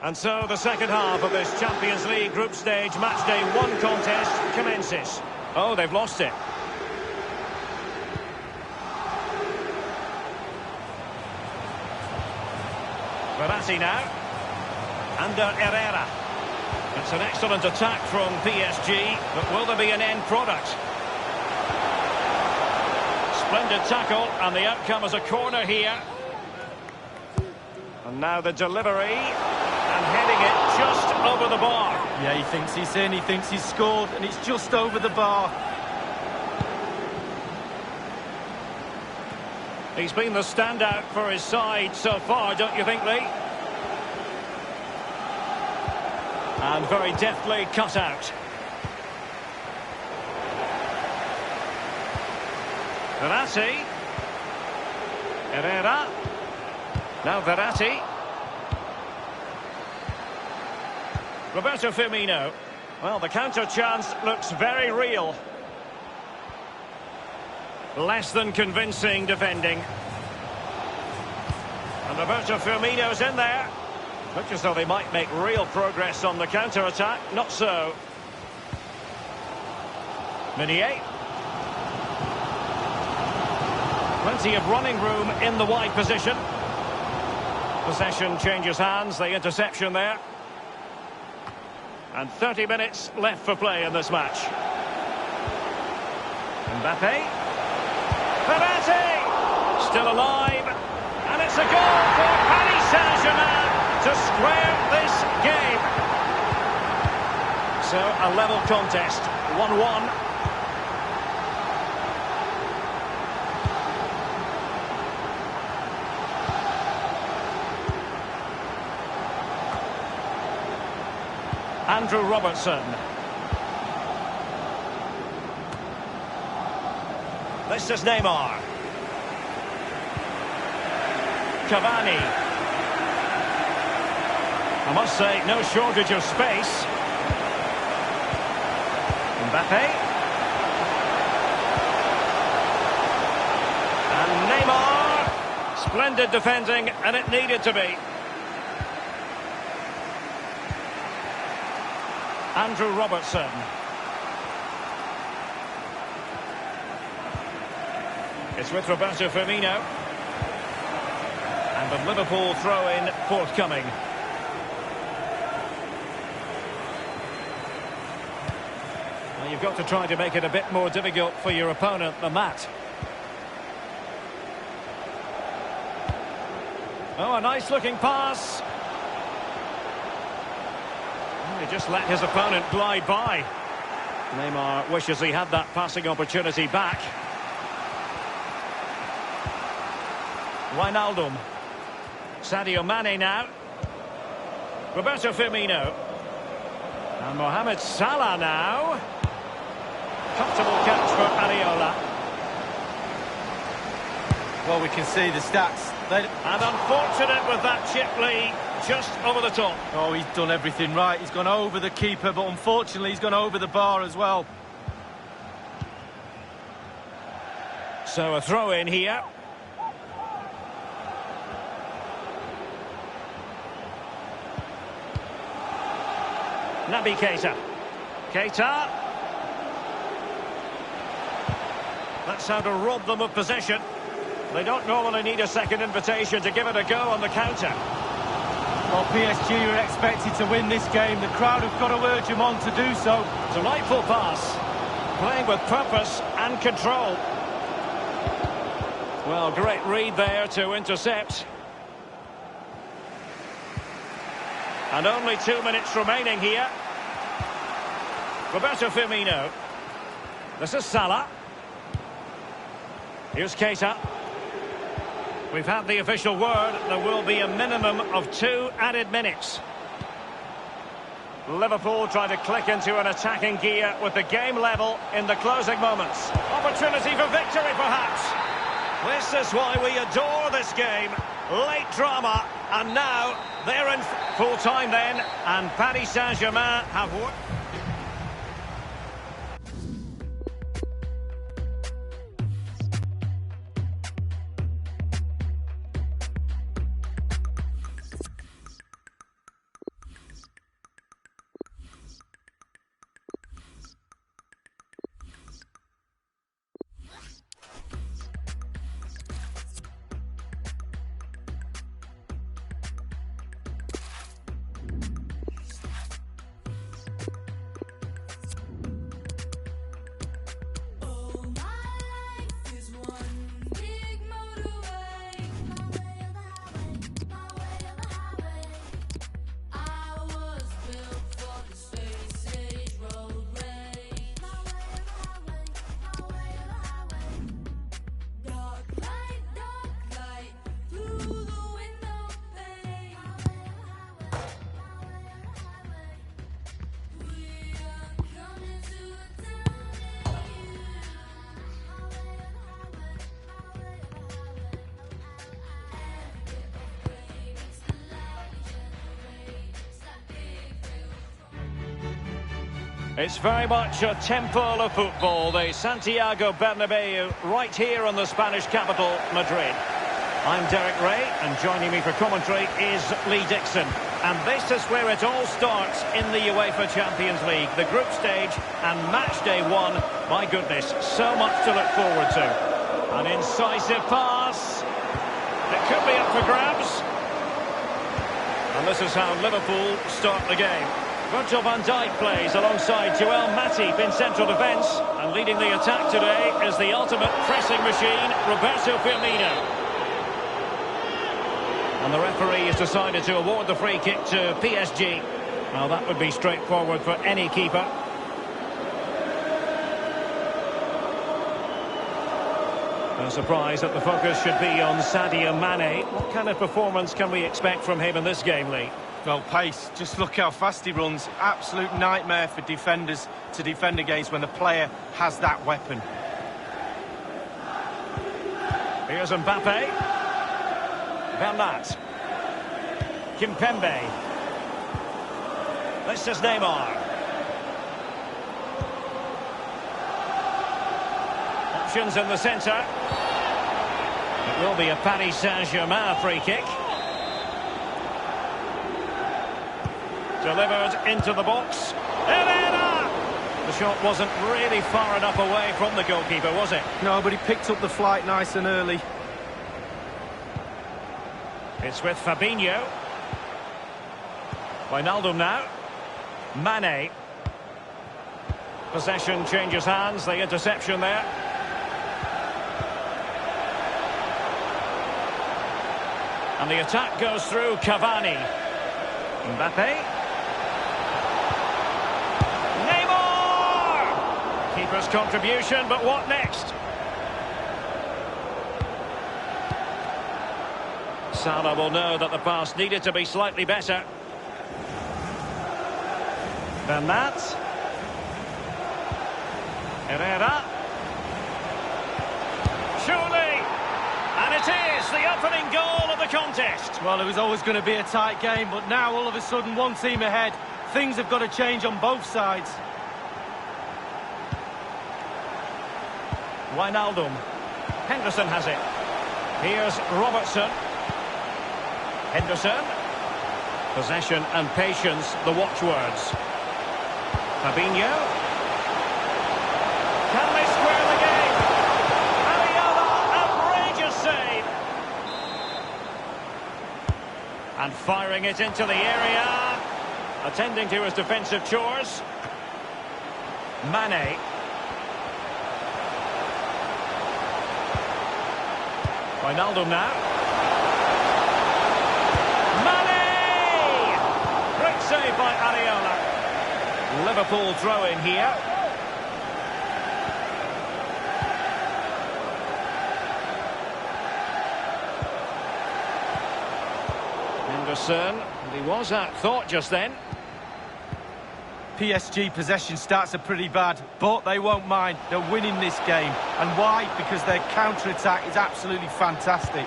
And so the second half of this Champions League group stage matchday 1 contest commences. Oh, they've lost it. Verratti now. Under Herrera. It's an excellent attack from PSG, but will there be an end product? Splendid tackle, and the outcome is a corner here. And now the delivery, and heading it just over the bar. Yeah, he thinks he's in, he thinks he's scored, and it's just over the bar. He's been the standout for his side so far, don't you think, Lee? And very deftly cut out. Verratti. Herrera. Now Verratti. Roberto Firmino. Well, the counter chance looks very real. Less than convincing defending. And Roberto Firmino's in there. Looks as though they might make real progress on the counter-attack. Not so. Meunier. Plenty of running room in the wide position. Possession changes hands, the interception there. And 30 minutes left for play in this match. Mbappe. Verratti! Still alive. And it's a goal for Paris Saint-Germain to square this game. So, a level contest. 1-1. Andrew Robertson. This is Neymar. Cavani. I must say, no shortage of space. Mbappe. And Neymar. Splendid defending, and it needed to be. Andrew Robertson. It's with Roberto Firmino. And the Liverpool throw-in forthcoming. Well, you've got to try to make it a bit more difficult for your opponent than that. Oh, a nice-looking pass. He just let his opponent glide by. Neymar wishes he had that passing opportunity back. Wijnaldum. Sadio Mane now. Roberto Firmino. And Mohamed Salah now. Comfortable catch for Areola. Well, we can see the stats. And unfortunate with that chip, Lee. Just over the top. Oh, he's done everything right. He's gone over the keeper, but unfortunately he's gone over the bar as well. So a throw in here. Naby Keita. Keita. That's how to rob them of possession. They don't normally need a second invitation to give it a go on the counter. Well, PSG are expected to win this game. The crowd have got to urge them on to do so. Delightful pass. Playing with purpose and control. Well, great read there to intercept. And only 2 minutes remaining here. Roberto Firmino. This is Salah. Here's Keita. We've had the official word. There will be a minimum of 2 added minutes. Liverpool try to click into an attacking gear with the game level in the closing moments. Opportunity for victory, perhaps. This is why we adore this game. Late drama, and now they're in full time then, and Paris Saint-Germain have won. It's very much a temple of football, the Santiago Bernabeu, right here in the Spanish capital, Madrid. I'm Derek Ray, and joining me for commentary is Lee Dixon. And this is where it all starts in the UEFA Champions League, the group stage and match day one. My goodness, so much to look forward to. An incisive pass. It could be up for grabs. And this is how Liverpool start the game. Virgil van Dijk plays alongside Joel Matip in central defence. And leading the attack today is the ultimate pressing machine, Roberto Firmino. And the referee has decided to award the free kick to PSG. Well, that would be straightforward for any keeper. No surprise that the focus should be on Sadio Mane. What kind of performance can we expect from him in this game, Lee? Well, pace. Just look how fast he runs. Absolute nightmare for defenders to defend against when the player has that weapon. Here's Mbappe. Bernat. Kimpembe. This is Neymar. Options in the centre. It will be a Paris Saint-Germain free kick. Delivered into the box. Herrera! The shot wasn't really far enough away from the goalkeeper, was it? No, but he picked up the flight nice and early. It's with Fabinho. Wijnaldum now. Mane. Possession changes hands, the interception there. And the attack goes through Cavani. Mbappe. Neymar! Keeper's contribution, but what next? Salah will know that the pass needed to be slightly better. Bernat. Herrera. Surely! And it is the opening goal of the contest. Well, it was always going to be a tight game, but now all of a sudden one team ahead. Things have got to change on both sides. Wijnaldum. Henderson has it. Here's Robertson. Henderson. Possession and patience, the watchwords. Fabinho. Can they square the game? Ariola, outrageous save. And firing it into the area. Attending to his defensive chores. Mane. Wijnaldum now. Mane! Great save by Ariola. Liverpool throw in here. Henderson, and he was at thought just then. PSG possession starts are pretty bad, but they won't mind. They're winning this game. And why? Because their counter-attack is absolutely fantastic.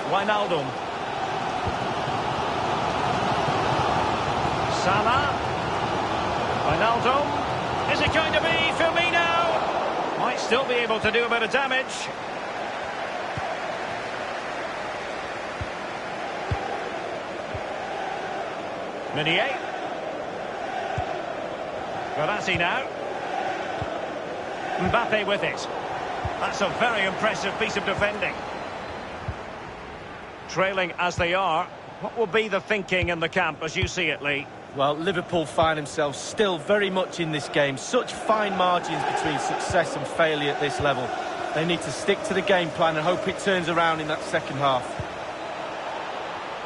Wijnaldum. Salah. Wijnaldum. Is it going to be Firmino? Might still be able to do a bit of damage. Meunier. Verratti now. Mbappe with it. That's a very impressive piece of defending. Trailing as they are, what will be the thinking in the camp as you see it, Lee? Well, Liverpool find themselves still very much in this game. Such fine margins between success and failure at this level. They need to stick to the game plan and hope it turns around in that second half.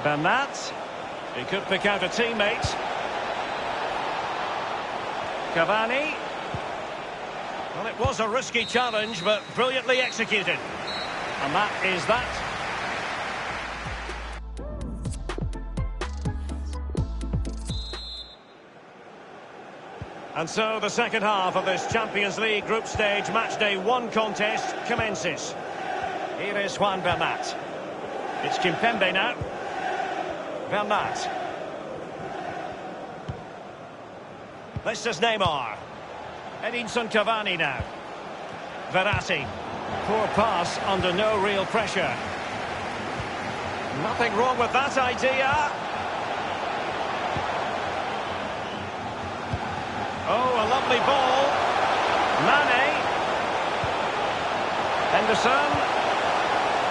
Bernat. He could pick out a teammate. Cavani. Well, it was a risky challenge, but brilliantly executed. And that is that. And so the second half of this Champions League group stage matchday one contest commences. Here is Juan Bernat. It's Kimpembe now. Bernat. This is Neymar. Edinson Cavani now. Verratti. Poor pass under no real pressure. Nothing wrong with that idea. Oh, a lovely ball. Mane. Henderson.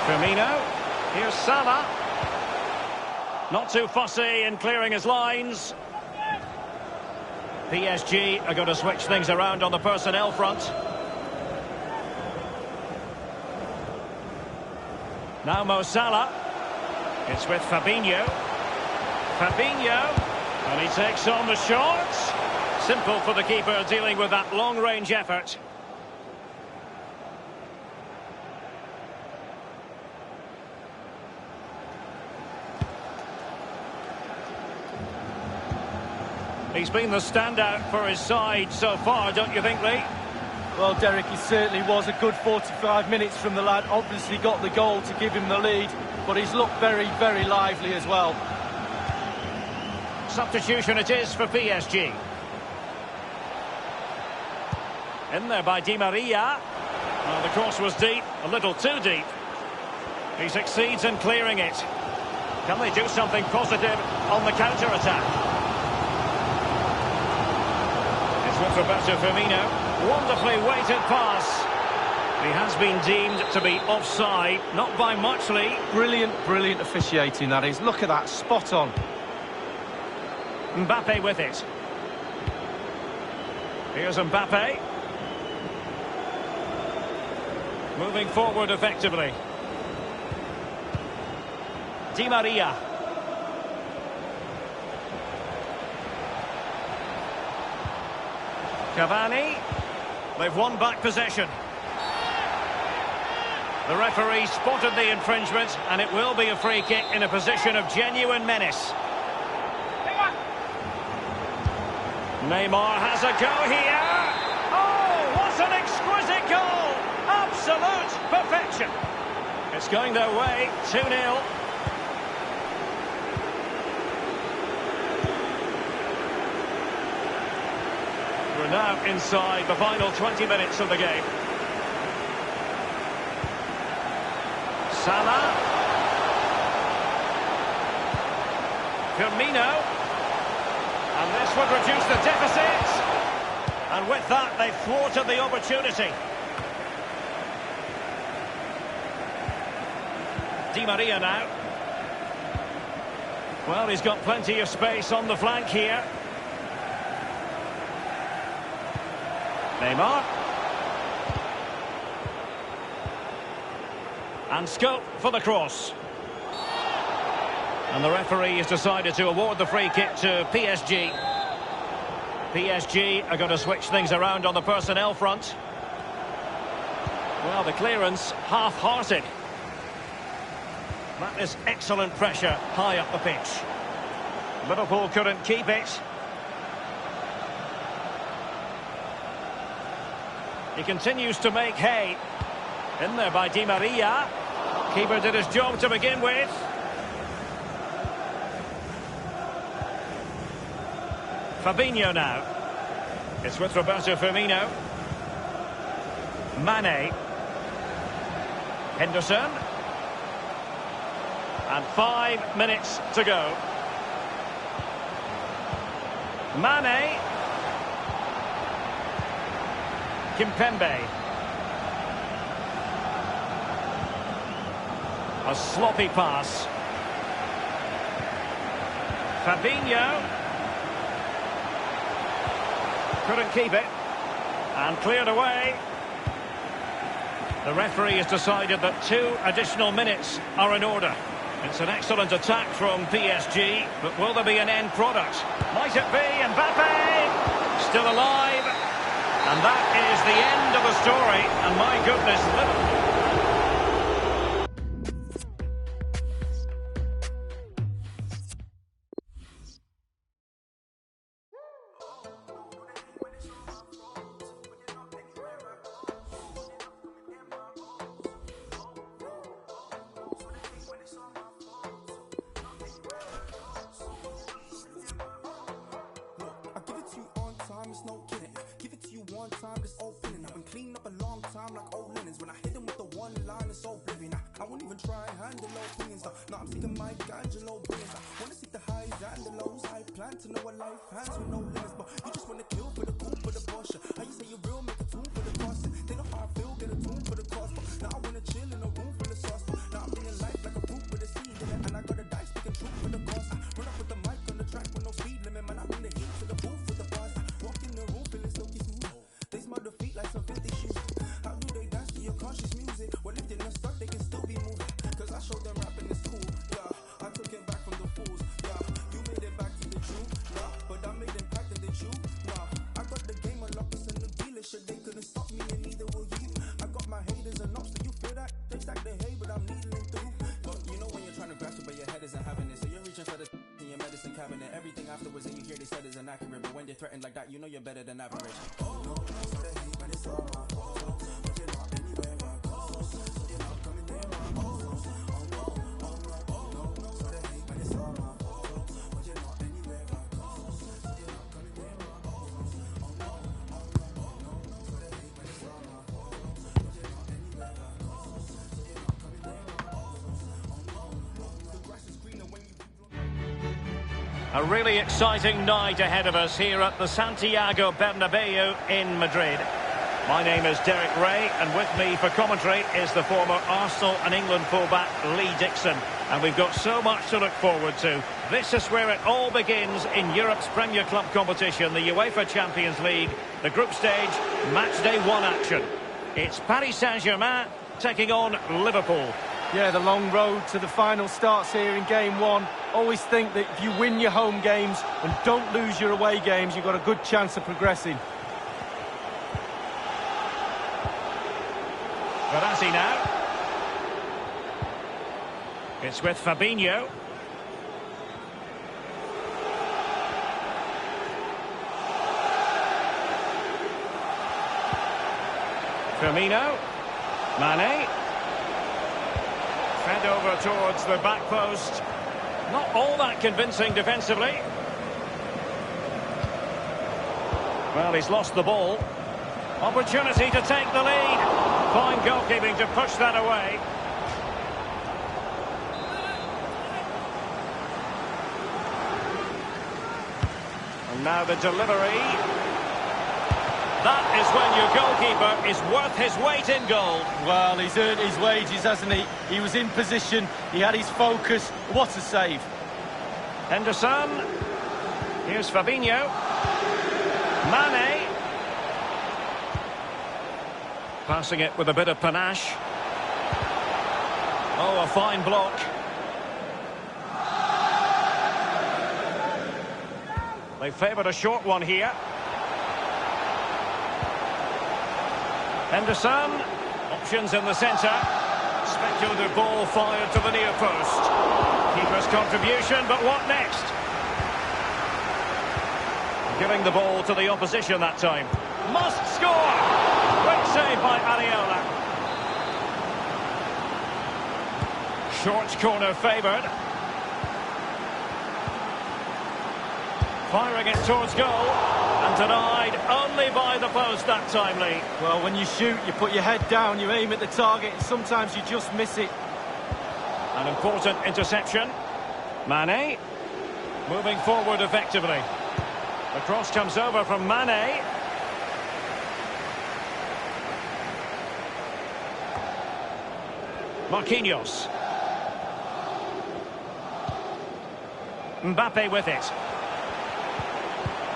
Firmino. Here's Salah. Not too fussy in clearing his lines. PSG are going to switch things around on the personnel front. Now Mo Salah. It's with Fabinho. Fabinho. And he takes on the shot. Simple for the keeper dealing with that long-range effort. He's been the standout for his side so far, don't you think, Lee? Well, Derek, he certainly was. A good 45 minutes from the lad. Obviously got the goal to give him the lead, but he's looked very, very lively as well. Substitution it is for PSG. In there by Di Maria. Well, the cross was deep, a little too deep. He succeeds in clearing it. Can they do something positive on the counter-attack? With Roberto Firmino, wonderfully weighted pass. He has been deemed to be offside, not by much, Lee. Brilliant, brilliant officiating, that is. Look at that, spot on. Mbappe with it. Here's Mbappe. Moving forward effectively. Di Maria. Cavani. They've won back possession. The referee spotted the infringement, and it will be a free kick in a position of genuine menace. Neymar has a go here. Oh, what an exquisite goal! Absolute perfection. It's going their way, 2-0. We're now inside the final 20 minutes of the game. Salah. Firmino. And this would reduce the deficit. And with that, they thwarted the opportunity. Di Maria now. Well, he's got plenty of space on the flank here. Neymar. And scope for the cross. And the referee has decided to award the free kick to PSG. PSG are going to switch things around on the personnel front. Well, the clearance half-hearted. That is excellent pressure high up the pitch. Liverpool couldn't keep it. He continues to make hay. In there by Di Maria. Keeper did his job to begin with. Fabinho now. It's with Roberto Firmino. Mane. Henderson. And 5 minutes to go. Mane. Kimpembe. A sloppy pass. Fabinho. Couldn't keep it. And cleared away. The referee has decided that 2 additional minutes are in order. It's an excellent attack from PSG, but will there be an end product? Might it be? Mbappe still alive. And that is the end of the story. And my goodness, Liverpool. time, this opening. I've been cleaning up a long time like old linens. When I hit them with the one line, it's so oblivion. I won't even try and handle opinions. Now I'm seeking my Angelo billions. I wanna seek the highs and the lows. I plan to know a life hands with no limits. But you just wanna kill for the cool, for the Porsche. How you say you're real, make a tool for the cost. They know how I feel, get a tool for the cost. But now I wanna chill in a room full of sauce. But now I'm living life like a fruit with a seed in it. And I got a dice speaking truth for the cost. I run up with the mic on the track with no speed limit. Man, I bring the heat to the booth with the bars. I walk in the room feeling silky smooth. They smell the feet like some filthy shoes. How do they dance to your conscious music? Well, if they're not stuck, they can still be moved. Cause I showed them rapping is cool, yeah. I took it back from the fools, yeah. You made it back to the truth, yeah. But I made impact in the truth, nah. I got the game unlocked, it's in the dealership. They couldn't stop me and neither will you. I got my haters and lobster, you feel that? They stack the hay, but I'm needling through. But you know when you're trying to grasp it, but your head isn't having it. So you're reaching for the in your medicine cabinet. Everything afterwards and you hear they said is inaccurate. But when they're threatened like that, you know you're better than average. Oh, no, so they hate, but it's all my fault. But you're not anywhere I go. So you're not coming near my home. Oh no, so they hate, but it's all my fault. But you're not anywhere I go. So you're not coming near my home. Oh no, so they hate, but it's all my fault. But you're not anywhere I go. So you're not coming near my home. Oh no, the grass is greener when you. A really exciting night ahead of us here at the Santiago Bernabeu in Madrid. My name is Derek Ray, and with me for commentary is the former Arsenal and England fullback Lee Dixon. And we've got so much to look forward to. This is where it all begins in Europe's Premier Club competition, the UEFA Champions League, the group stage, match day 1 action. It's Paris Saint-Germain taking on Liverpool. Yeah, the long road to the final starts here in game 1. Always think that if you win your home games and don't lose your away games, you've got a good chance of progressing. Verratti now. It's with Fabinho. Firmino. Mane. Fed over towards the back post. Not all that convincing defensively. Well, he's lost the ball. Opportunity to take the lead. Fine goalkeeping to push that away. And now the delivery. That is when your goalkeeper is worth his weight in gold. Well, he's earned his wages, hasn't he? He was in position, he had his focus. What a save. Henderson. Here's Fabinho. Mane. Passing it with a bit of panache. Oh, a fine block. They favoured a short one here. Henderson. Options in the centre. Speculative ball fired to the near post. Keeper's contribution, but what next? Giving the ball to the opposition that time. Must score! Great save by Areola. Short corner favoured. Firing it towards goal. And denied only by the post that time, Lee. Well, when you shoot, you put your head down, you aim at the target, and sometimes you just miss it. An important interception. Mane. Moving forward effectively. The cross comes over from Mane. Marquinhos. Mbappe with it.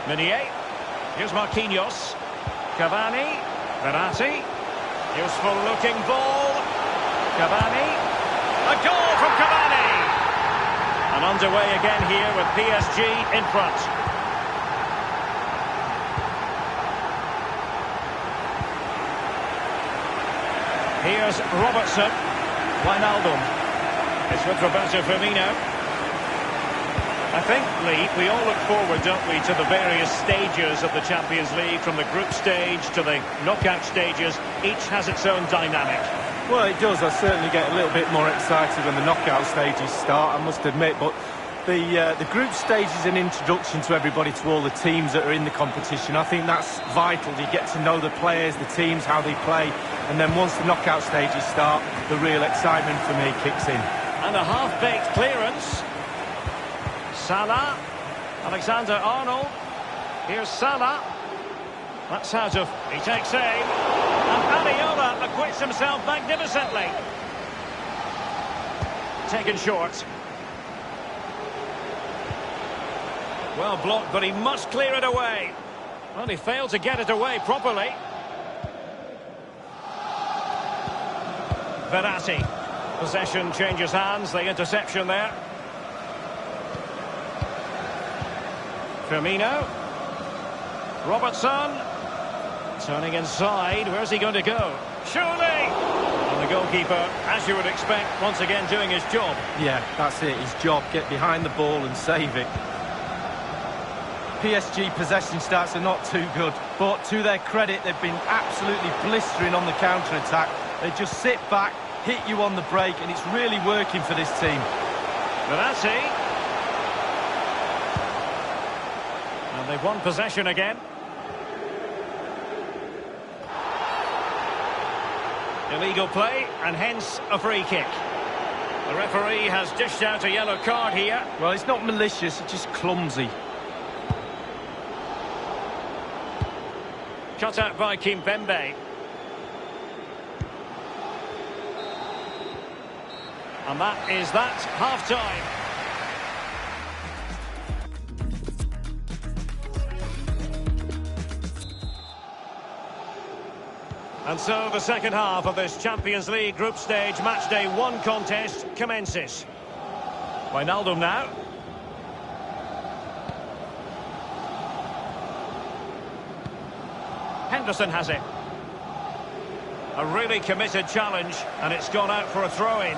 Meunier. Here's Marquinhos. Cavani. Verratti. Useful looking ball. Cavani. A goal from Cavani. And underway again here with PSG in front. Here's Robertson. Wijnaldum. It's with Roberto Firmino. I think, Lee, we all look forward, don't we, to the various stages of the Champions League, from the group stage to the knockout stages. Each has its own dynamic. Well, it does. I certainly get a little bit more excited when the knockout stages start, I must admit. But The group stage is an introduction to everybody, to all the teams that are in the competition. I think that's vital. You get to know the players, the teams, how they play, and then once the knockout stages start, the real excitement for me kicks in. And a half-baked clearance. Salah, Alexander-Arnold. Here's Salah. That's out of. He takes aim. And Areola acquits himself magnificently. Taken short. Well blocked, but he must clear it away. Well, he failed to get it away properly. Verratti. Possession changes hands, the interception there. Firmino. Robertson. Turning inside, where's he going to go? Surely! And the goalkeeper, as you would expect, once again doing his job. Yeah, that's it, his job. Get behind the ball and save it. PSG possession stats are not too good, but to their credit, they've been absolutely blistering on the counter-attack. They just sit back, hit you on the break, and it's really working for this team. Verratti. And they've won possession again. Illegal play, and hence a free kick. The referee has dished out a yellow card here. Well, it's not malicious, it's just clumsy. Cut out by Kimpembe. And that is that, half-time. And so the second half of this Champions League group stage matchday 1 contest commences. Wijnaldum now. Henderson has it. A really committed challenge, and it's gone out for a throw-in.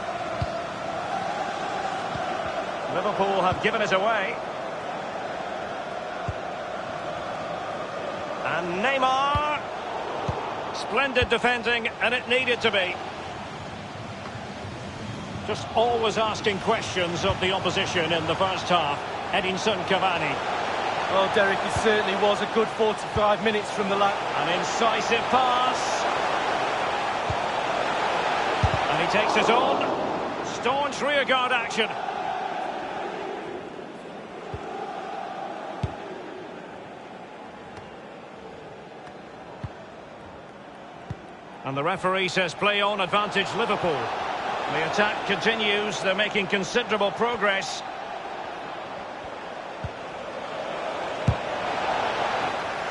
Liverpool have given it away. And Neymar. Splendid defending, and it needed to be. Just always asking questions of the opposition in the first half. Edinson Cavani. Well, Derek, it certainly was a good 45 minutes from the lad. An incisive pass. And he takes it on. Staunch rearguard action. And the referee says play on, advantage Liverpool. The attack continues, they're making considerable progress.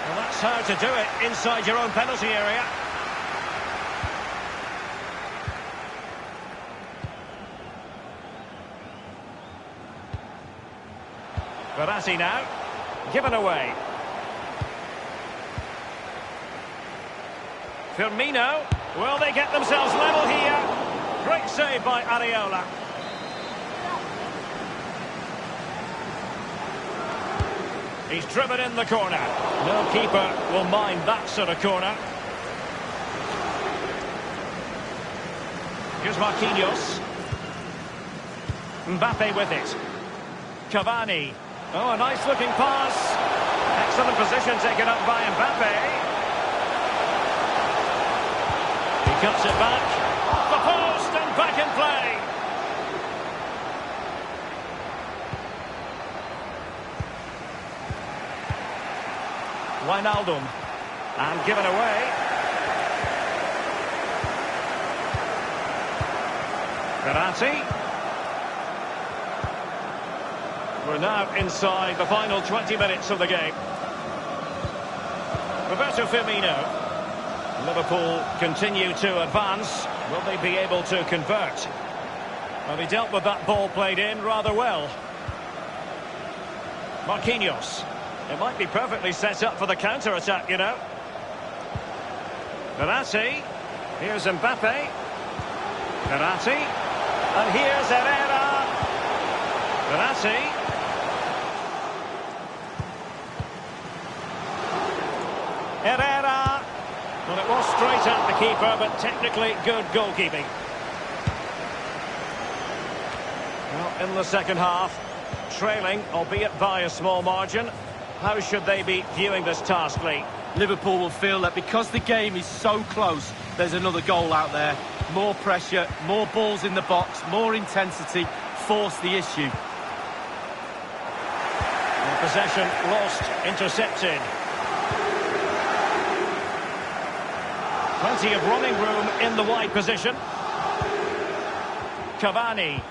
Well, that's how to do it, inside your own penalty area. Verratti now, given away. Firmino, will they get themselves level here? Great save by Areola. He's driven in the corner. No keeper will mind that sort of corner. Here's Marquinhos. Mbappe with it. Cavani. Oh, a nice looking pass. Excellent position taken up by Mbappe. Cuts it back, off the post and back in play. Wijnaldum, and given away. Verratti. We're now inside the final 20 minutes of the game. Roberto Firmino. Liverpool continue to advance. Will they be able to convert? Well, he dealt with that ball played in rather well. Marquinhos. It might be perfectly set up for the counter-attack, you know. Verratti. Here's Mbappe. Verratti. And here's Herrera. Verratti. Herrera. Well, it was straight at the keeper, but technically good goalkeeping. Well, in the second half, trailing, albeit by a small margin. How should they be viewing this task, Lee? Liverpool will feel that because the game is so close, there's another goal out there. More pressure, more balls in the box, more intensity, force the issue. And possession lost, intercepted. Plenty of running room in the wide position. Cavani.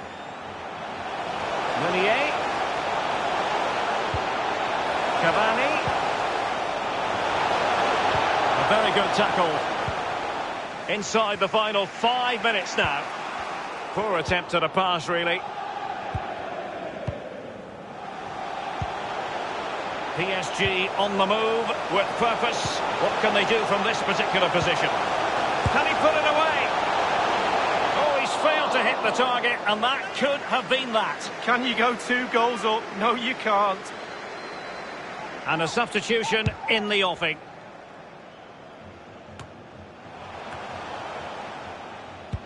Meunier. Cavani. A very good tackle. Inside the final 5 minutes now. Poor attempt at a pass, really. PSG on the move with purpose. What can they do from this particular position? Can he put it away? Oh, he's failed to hit the target, and that could have been that. Can you go 2 goals up? No, you can't. And a substitution in the offing.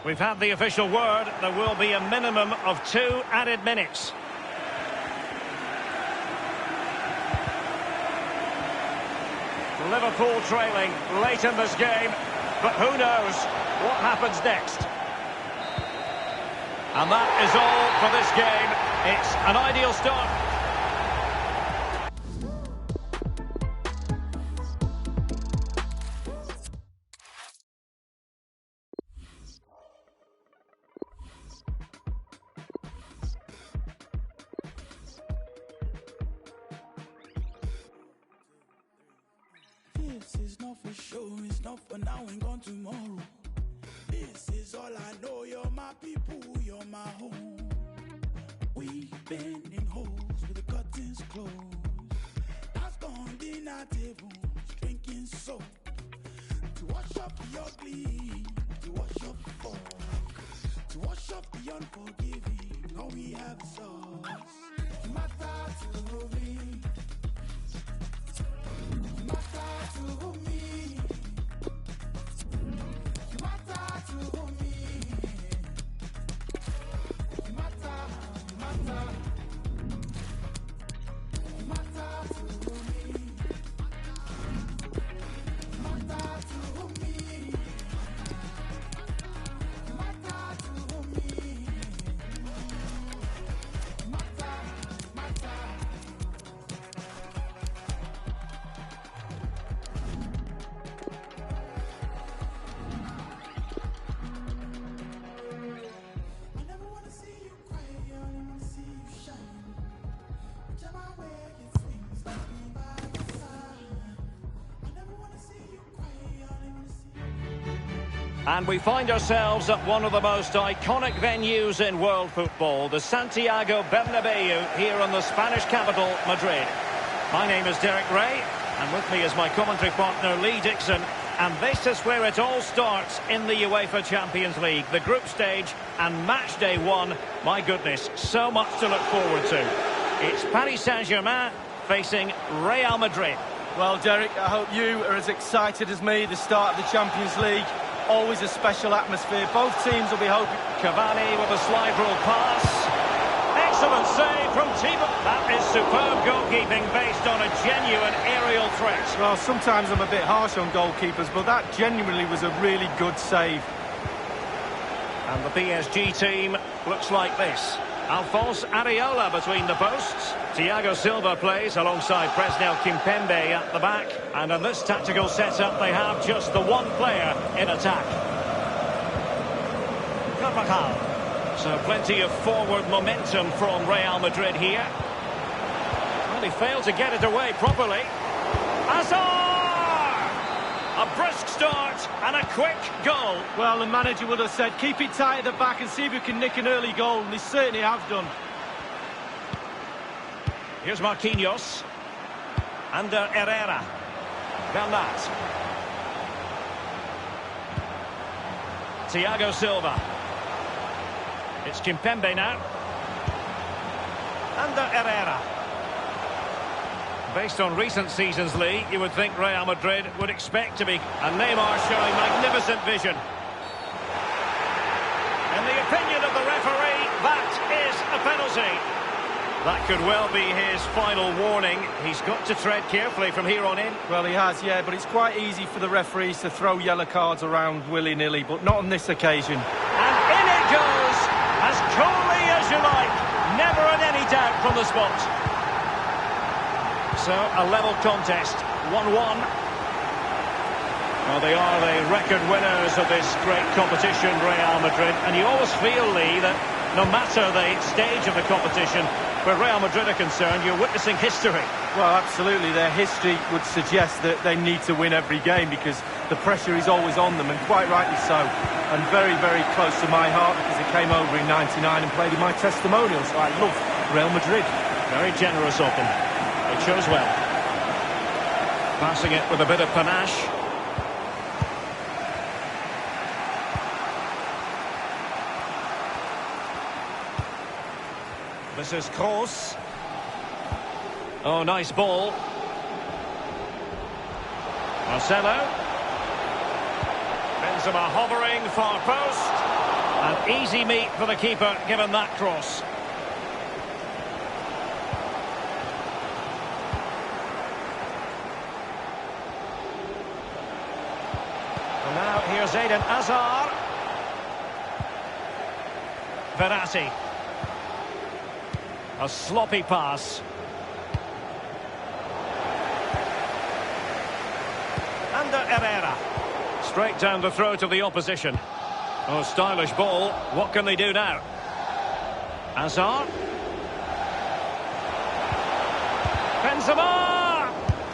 We've had the official word. There will be a minimum of 2 added minutes. Liverpool trailing late in this game, but who knows what happens next. And that is all for this game. It's an ideal start. This is not for sure, it's not for now and gone tomorrow. This is all I know, you're my people, you're my home. We've been in holes with the curtains closed. That's gone dinner tables, drinking soap. To wash up the ugly, to wash up the folk, to wash up the unforgiving, all we have is us. You matter to me. You matter to me. You matter to me. You matter, you matter. You matter to me. You matter to me. You matter to me. You matter, matter. I never wanna see you cry, I only wanna see you shine. Whichever way it swings, let me by your side. I never wanna see you cry, I only wanna see you. And we find ourselves at one of the most iconic venues in world football, the Santiago Bernabeu, here in the Spanish capital, Madrid. My name is Derek Ray, and with me is my commentary partner, Lee Dixon. And this is where it all starts in the UEFA Champions League, the group stage and match day 1. My goodness, so much to look forward to. It's Paris Saint-Germain facing Real Madrid. Well, Derek, I hope you are as excited as me. The start of the Champions League, always a special atmosphere. Both teams will be hoping. Cavani with a slide rule pass. Excellent save from Thibaut. That is superb goalkeeping based on a genuine aerial threat. Well, sometimes I'm a bit harsh on goalkeepers, but that genuinely was a really good save. And the PSG team looks like this. Alphonse Areola between the posts. Thiago Silva plays alongside Presnel Kimpembe at the back. And in this tactical setup, they have just the one player in attack. Carvajal. So plenty of forward momentum from Real Madrid here. Well, he failed to get it away properly. Hazard! A brisk start and a quick goal. Well, the manager would have said, keep it tight at the back and see if you can nick an early goal, and they certainly have done. Here's Marquinhos. Under Herrera. Bernat. Thiago Silva. It's Kimpembe now. Under Herrera. Based on recent seasons, Lee, you would think Real Madrid would expect to be. And Neymar showing magnificent vision. In the opinion of the referee, that is a penalty. That could well be his final warning. He's got to tread carefully from here on in. Well, he has, yeah, but it's quite easy for the referees to throw yellow cards around willy-nilly, but not on this occasion. And in it goes, as coolly as you like. Never in any doubt from the spot. So, a level contest, 1-1. Well, they are the record winners of this great competition, Real Madrid, and you always feel, Lee, that no matter the stage of the competition, where Real Madrid are concerned, you're witnessing history. Well, absolutely. Their history would suggest that they need to win every game because the pressure is always on them, and quite rightly so. And very, very close to my heart because they came over in '99 and played in my testimonial, so I love Real Madrid. Very generous of them. It shows well. Passing it with a bit of panache. This is Kroos. Oh, nice ball. Marcelo. Benzema hovering, far post. An easy meet for the keeper, given that cross. And now here's Eden Hazard. Verratti. A sloppy pass. Under Herrera. Straight down the throat of the opposition. Oh, stylish ball. What can they do now? Hazard. Benzema!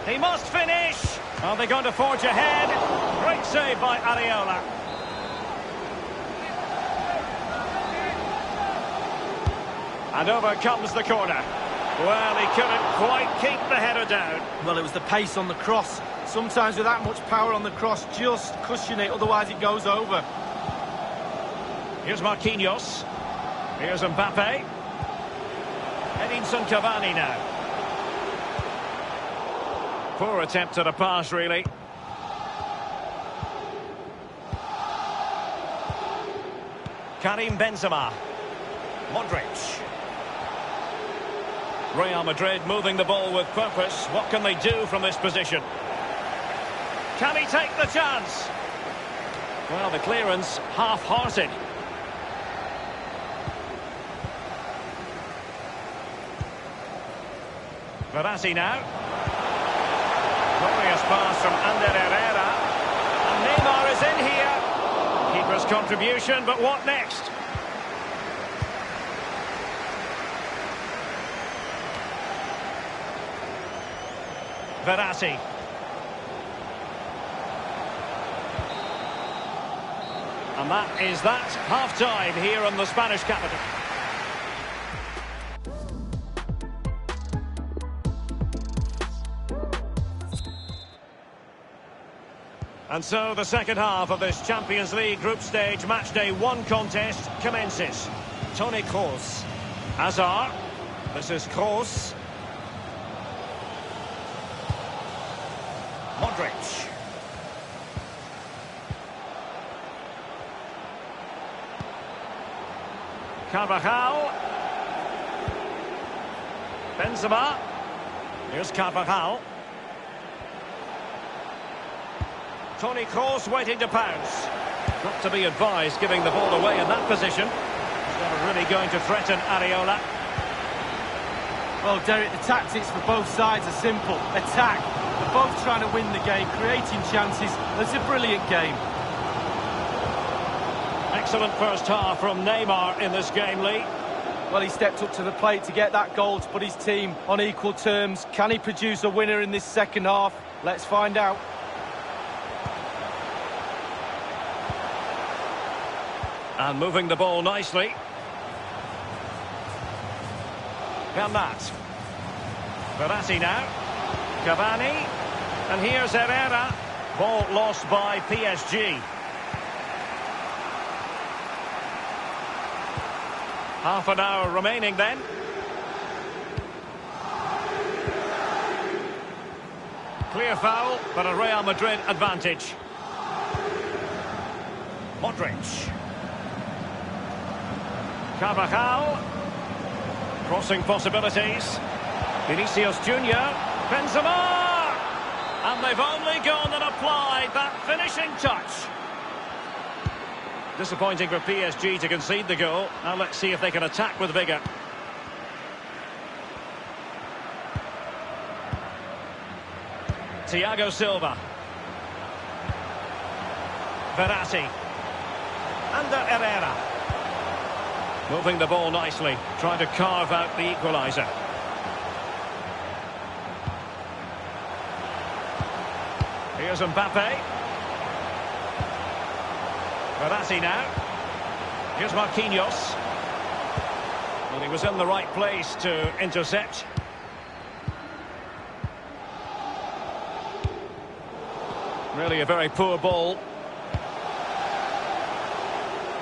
He must finish! Are they going to forge ahead? Great save by Areola. And over comes the corner. Well, he couldn't quite keep the header down. Well, it was the pace on the cross. Sometimes with that much power on the cross, just cushion it, otherwise it goes over. Here's Marquinhos. Here's Mbappe. Edinson Cavani now. Poor attempt at a pass, really. Karim Benzema. Modric. Real Madrid moving the ball with purpose. What can they do from this position? Can he take the chance? Well, the clearance half-hearted. Verratti now. Glorious pass from Ander Herrera. And Neymar is in here. Keeper's contribution, but what next? Verratti. And that is that. Half-time here in the Spanish capital. And so the second half of this Champions League group stage matchday 1 contest commences. Toni Kroos. Hazard. This is Kroos. Modric. Carvajal. Benzema. Here's Carvajal. Toni Kroos waiting to pounce. Not to be advised giving the ball away in that position. He's never really going to threaten Areola. Well, Derek, the tactics for both sides are simple. Attack. They're both trying to win the game, creating chances. It's a brilliant game. Excellent first half from Neymar in this game, Lee. Well, he stepped up to the plate to get that goal to put his team on equal terms. Can he produce a winner in this second half? Let's find out. And moving the ball nicely. Bernat. Verratti now. Cavani. And here's Herrera. Ball lost by PSG. Half an hour remaining then. Clear foul, but a Real Madrid advantage. Modric. Carvajal. Crossing possibilities. Vinicius Junior. Benzema! And they've only gone and applied that finishing touch. Disappointing for PSG to concede the goal. Now let's see if they can attack with vigour. Thiago Silva. Verratti. Ander Herrera. Moving the ball nicely, trying to carve out the equaliser. Here's Mbappe. Verratti now. Here's Marquinhos. Well, he was in the right place to intercept. Really a very poor ball.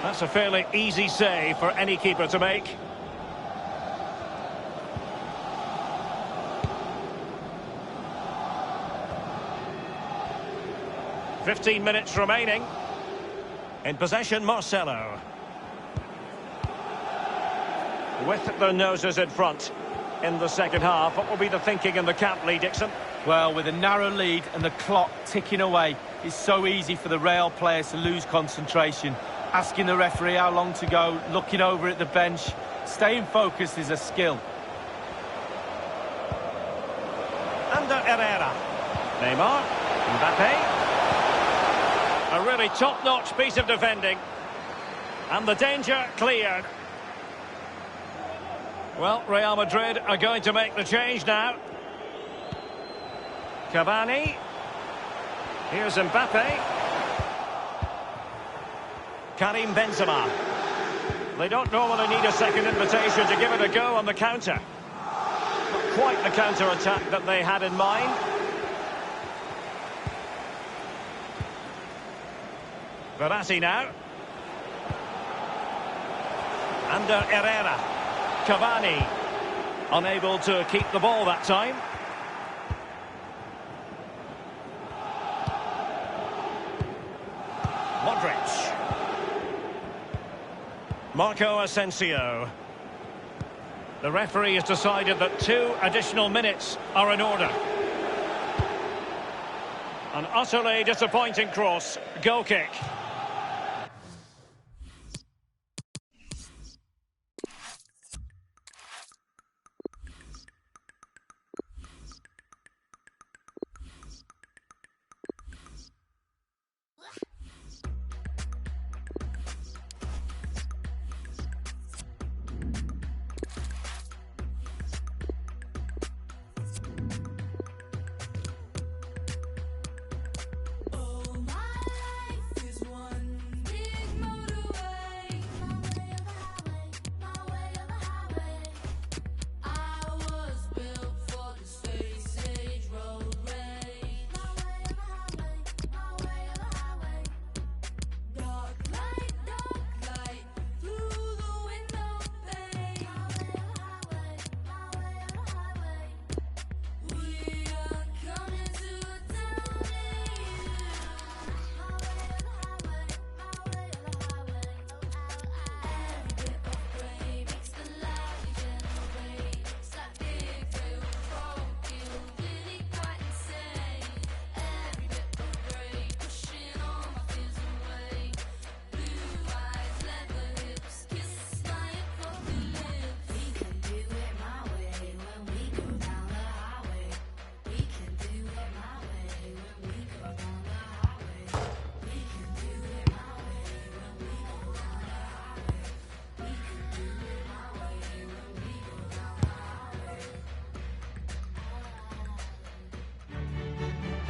That's a fairly easy save for any keeper to make. "15 minutes remaining. In possession, Marcelo. With their noses in front in the second half. What will be the thinking in the camp, Lee Dixon? Well, with a narrow lead and the clock ticking away, it's so easy for the Real players to lose concentration. Asking the referee how long to go, looking over at the bench. Staying focused is a skill. Ander Herrera. Neymar. Mbappe. A really top-notch piece of defending. And the danger cleared. Well, Real Madrid are going to make the change now. Cavani. Here's Mbappe. Karim Benzema. They don't normally need a second invitation to give it a go on the counter. Not quite the counter-attack that they had in mind. Verratti now. Ander Herrera. Cavani. Unable to keep the ball that time. Modric. Marco Asensio. The referee has decided that 2 additional minutes are in order. An utterly disappointing cross. Goal kick.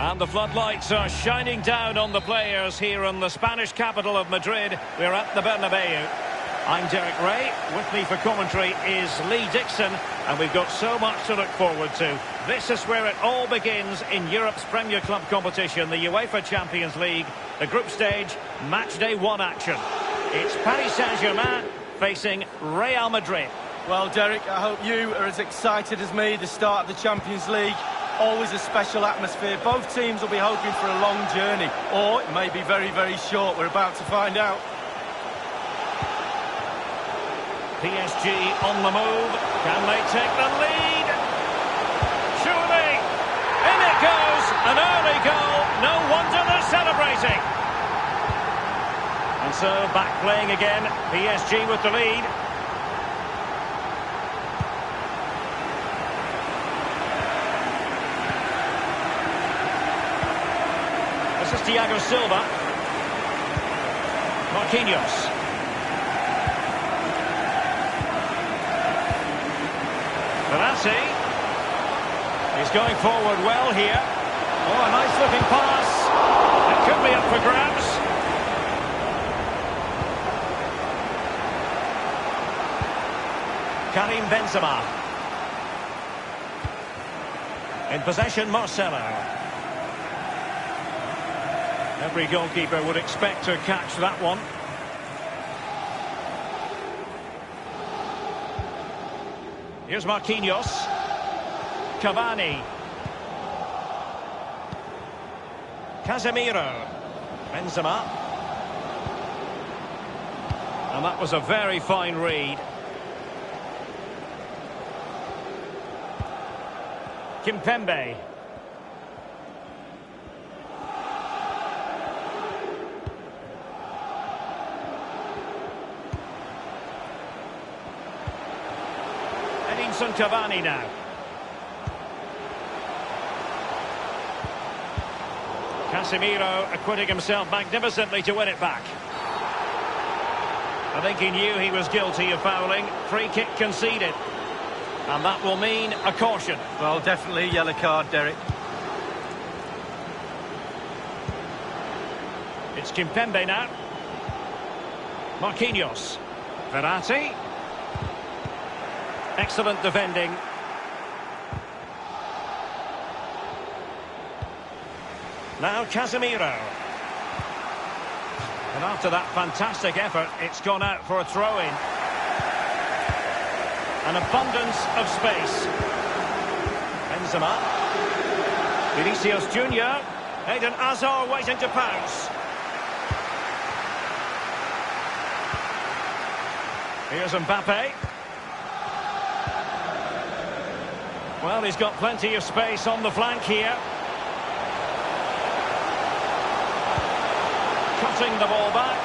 And the floodlights are shining down on the players here in the Spanish capital of Madrid. We're at the Bernabeu. I'm Derek Ray. With me for commentary is Lee Dixon. And we've got so much to look forward to. This is where it all begins in Europe's Premier Club competition, the UEFA Champions League, the group stage, match day 1 action. It's Paris Saint-Germain facing Real Madrid. Well, Derek, I hope you are as excited as me. The start of the Champions League. Always a special atmosphere. Both teams will be hoping for a long journey, or it may be very, very short. We're about to find out. PSG on the move. Can they take the lead? Surely. In it goes. An early goal. No wonder they're celebrating. And so back playing again. PSG with the lead. This is Thiago Silva. Marquinhos. Verratti. He's going forward well here. Oh, a nice looking pass. It could be up for grabs. Karim Benzema. In possession, Marcelo. Every goalkeeper would expect to catch that one. Here's Marquinhos. Cavani. Casemiro. Benzema. And that was a very fine read. Kimpembe. Edinson Cavani now. Casemiro acquitting himself magnificently to win it back. I think he knew he was guilty of fouling. Free kick conceded. And that will mean a caution. Well, definitely a yellow card, Derek. It's Kimpembe now. Marquinhos. Verratti. Excellent defending. Now Casemiro. And after that fantastic effort, it's gone out for a throw-in. An abundance of space. Benzema. Vinicius Junior. Eden Hazard waiting to pounce. Here's Mbappe. Well, he's got plenty of space on the flank here. Cutting the ball back.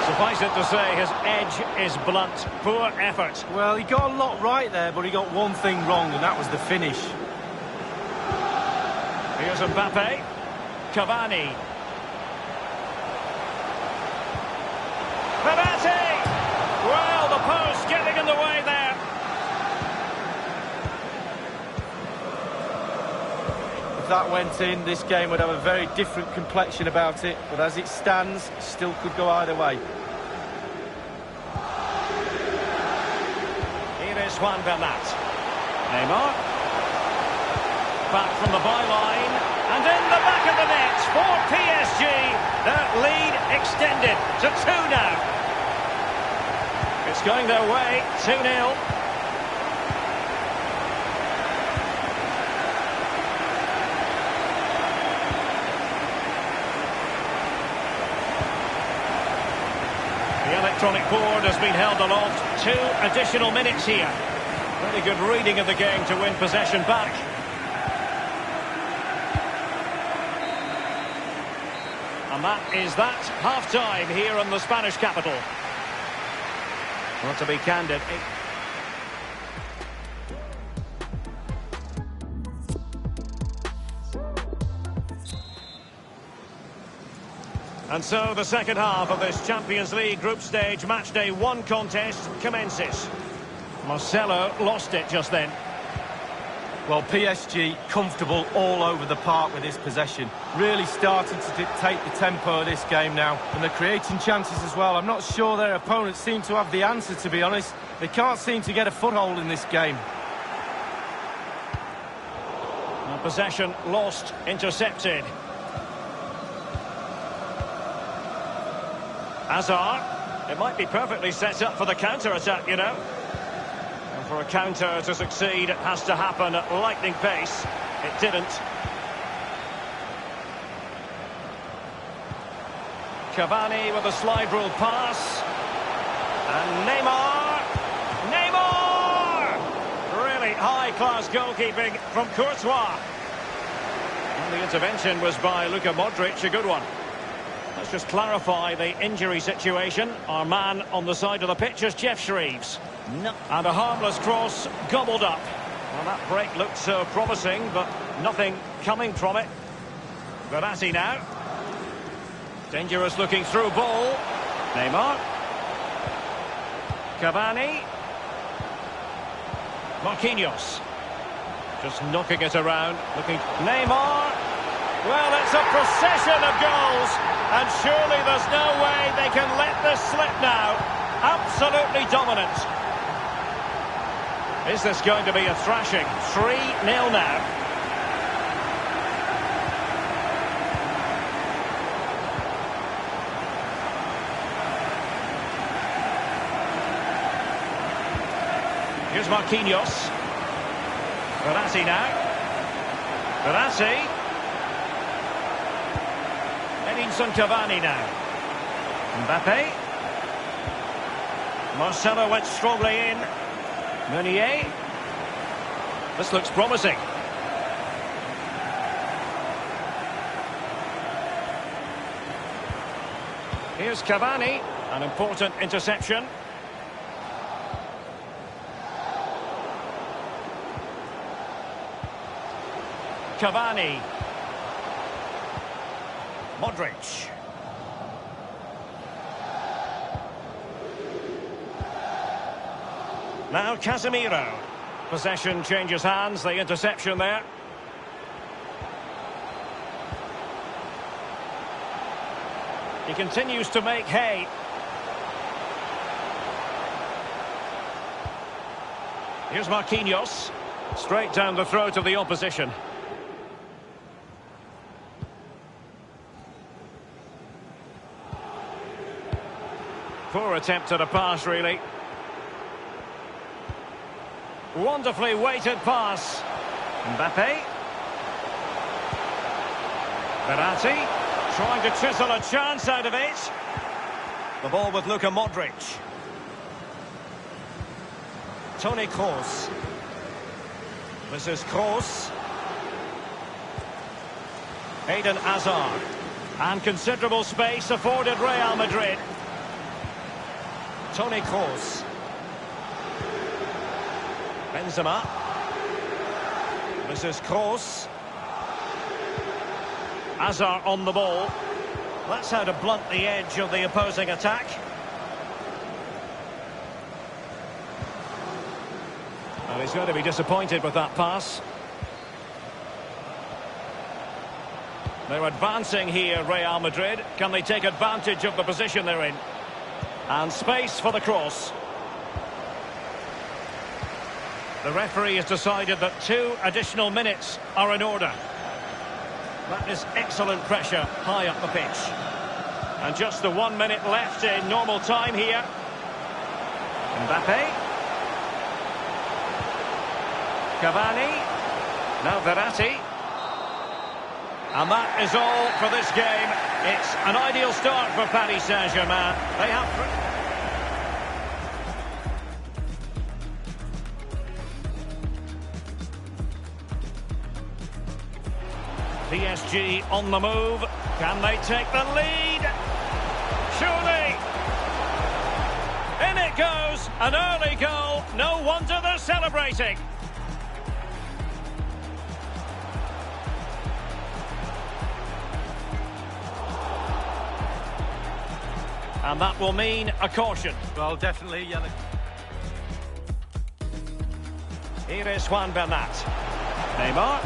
Suffice it to say, his edge is blunt. Poor effort. Well, he got a lot right there, but he got one thing wrong, and that was the finish. Here's Mbappe. Cavani. Verratti! Well, the post getting in the way there. If that went in, this game would have a very different complexion about it. But as it stands, still could go either way. Here is Juan Bernat. Neymar. Back from the byline. And in the back of the net for PSG. That lead extended to 2 now. It's going their way, 2-0. The electronic board has been held aloft. 2 additional minutes here. Very good reading of the game to win possession back. And that is that. Half-time here in the Spanish capital. Well, to be candid... And so the second half of this Champions League group stage matchday 1 contest commences. Marcelo lost it just then. Well, PSG comfortable all over the park with this possession. Really starting to dictate the tempo of this game now. And they're creating chances as well. I'm not sure their opponents seem to have the answer, to be honest. They can't seem to get a foothold in this game. Now possession lost, intercepted. Hazard. It might be perfectly set up for the counter-attack, you know. And for a counter to succeed, it has to happen at lightning pace. It didn't. Cavani with a slide rule pass. And Neymar! Neymar! Really high-class goalkeeping from Courtois. And the intervention was by Luka Modric, a good one. Let's just clarify the injury situation. Our man on the side of the pitch is Jeff Shreeves. No. And a harmless cross gobbled up. Well, that break looked so promising, but nothing coming from it. Verratti now. Dangerous looking through ball. Neymar. Cavani. Marquinhos. Just knocking it around. Looking. Neymar. Well, it's a procession of goals. And surely there's no way they can let this slip now. Absolutely dominant. Is this going to be a thrashing? 3-0 now. Here's Marquinhos. Verratti now. Verratti. Edinson Cavani now. Mbappe. Marcelo went strongly in. Meunier. This looks promising. Here's Cavani. An important interception. Cavani. Modric. Now Casemiro. Possession changes hands, the interception there. He continues to make hay. Here's Marquinhos. Straight down the throat of the opposition. Poor attempt at a pass, really. Wonderfully weighted pass. Mbappe. Verratti. Trying to chisel a chance out of it. The ball with Luka Modric. Toni Kroos. This is Kroos. Eden Hazard. And considerable space afforded Real Madrid. Toni Kroos. Benzema. This is Kroos. Hazard on the ball. That's how to blunt the edge of the opposing attack. And he's going to be disappointed with that pass. They're advancing here, Real Madrid. Can they take advantage of the position they're in? And space for the cross. The referee has decided that 2 additional minutes are in order. That is excellent pressure high up the pitch. And just the 1 minute left in normal time here. Mbappe. Cavani. Now Verratti. And that is all for this game. It's an ideal start for Paris Saint-Germain. They have... PSG on the move. Can they take the lead? Surely. In it goes. An early goal. No wonder they're celebrating. And that will mean a caution. Well, definitely, yeah. Here is Juan Bernat. Neymar.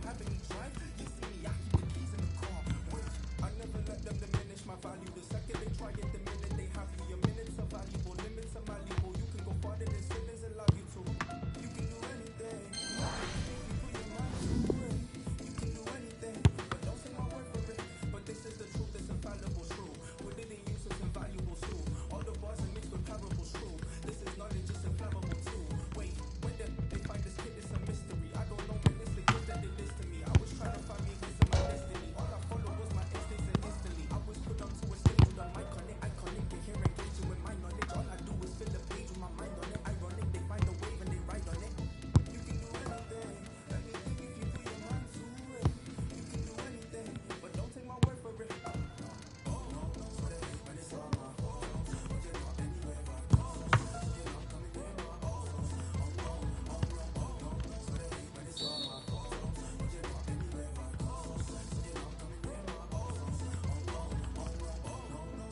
having me drive. You see me, I keep the keys in the car. Wait, I never let them diminish my value. The second they try it, the minute they have me. A minute's are valuable, limits are malleable. You can go farther than sinners allow you to. You can do anything. If you put your mind to it, you can do anything. But don't say my word for it. But this is the truth, it's infallible, true. Put it in use, it's invaluable too. All the bars are mixed with parables, true. This is knowledge, it's inflammable too. Wait, when they find this kid, it's a mystery. I don't know when it's the gift that they list to me. I was trying to find me against my destiny. All I followed was my instincts and instantly I was put onto a stage with a mic on it. Iconic, they hear engaging with my knowledge. All I do is fill the page with my mind on it. Ironic, they find a wave and they ride on it. You can do anything. Let me think if you put your mind to it. You can do anything, but don't take my word for it. So that when it's all my fault, you're not anywhere but close. You're not coming near my balls. So that when it's all my fault, you're not anywhere but close. You're not coming near my balls.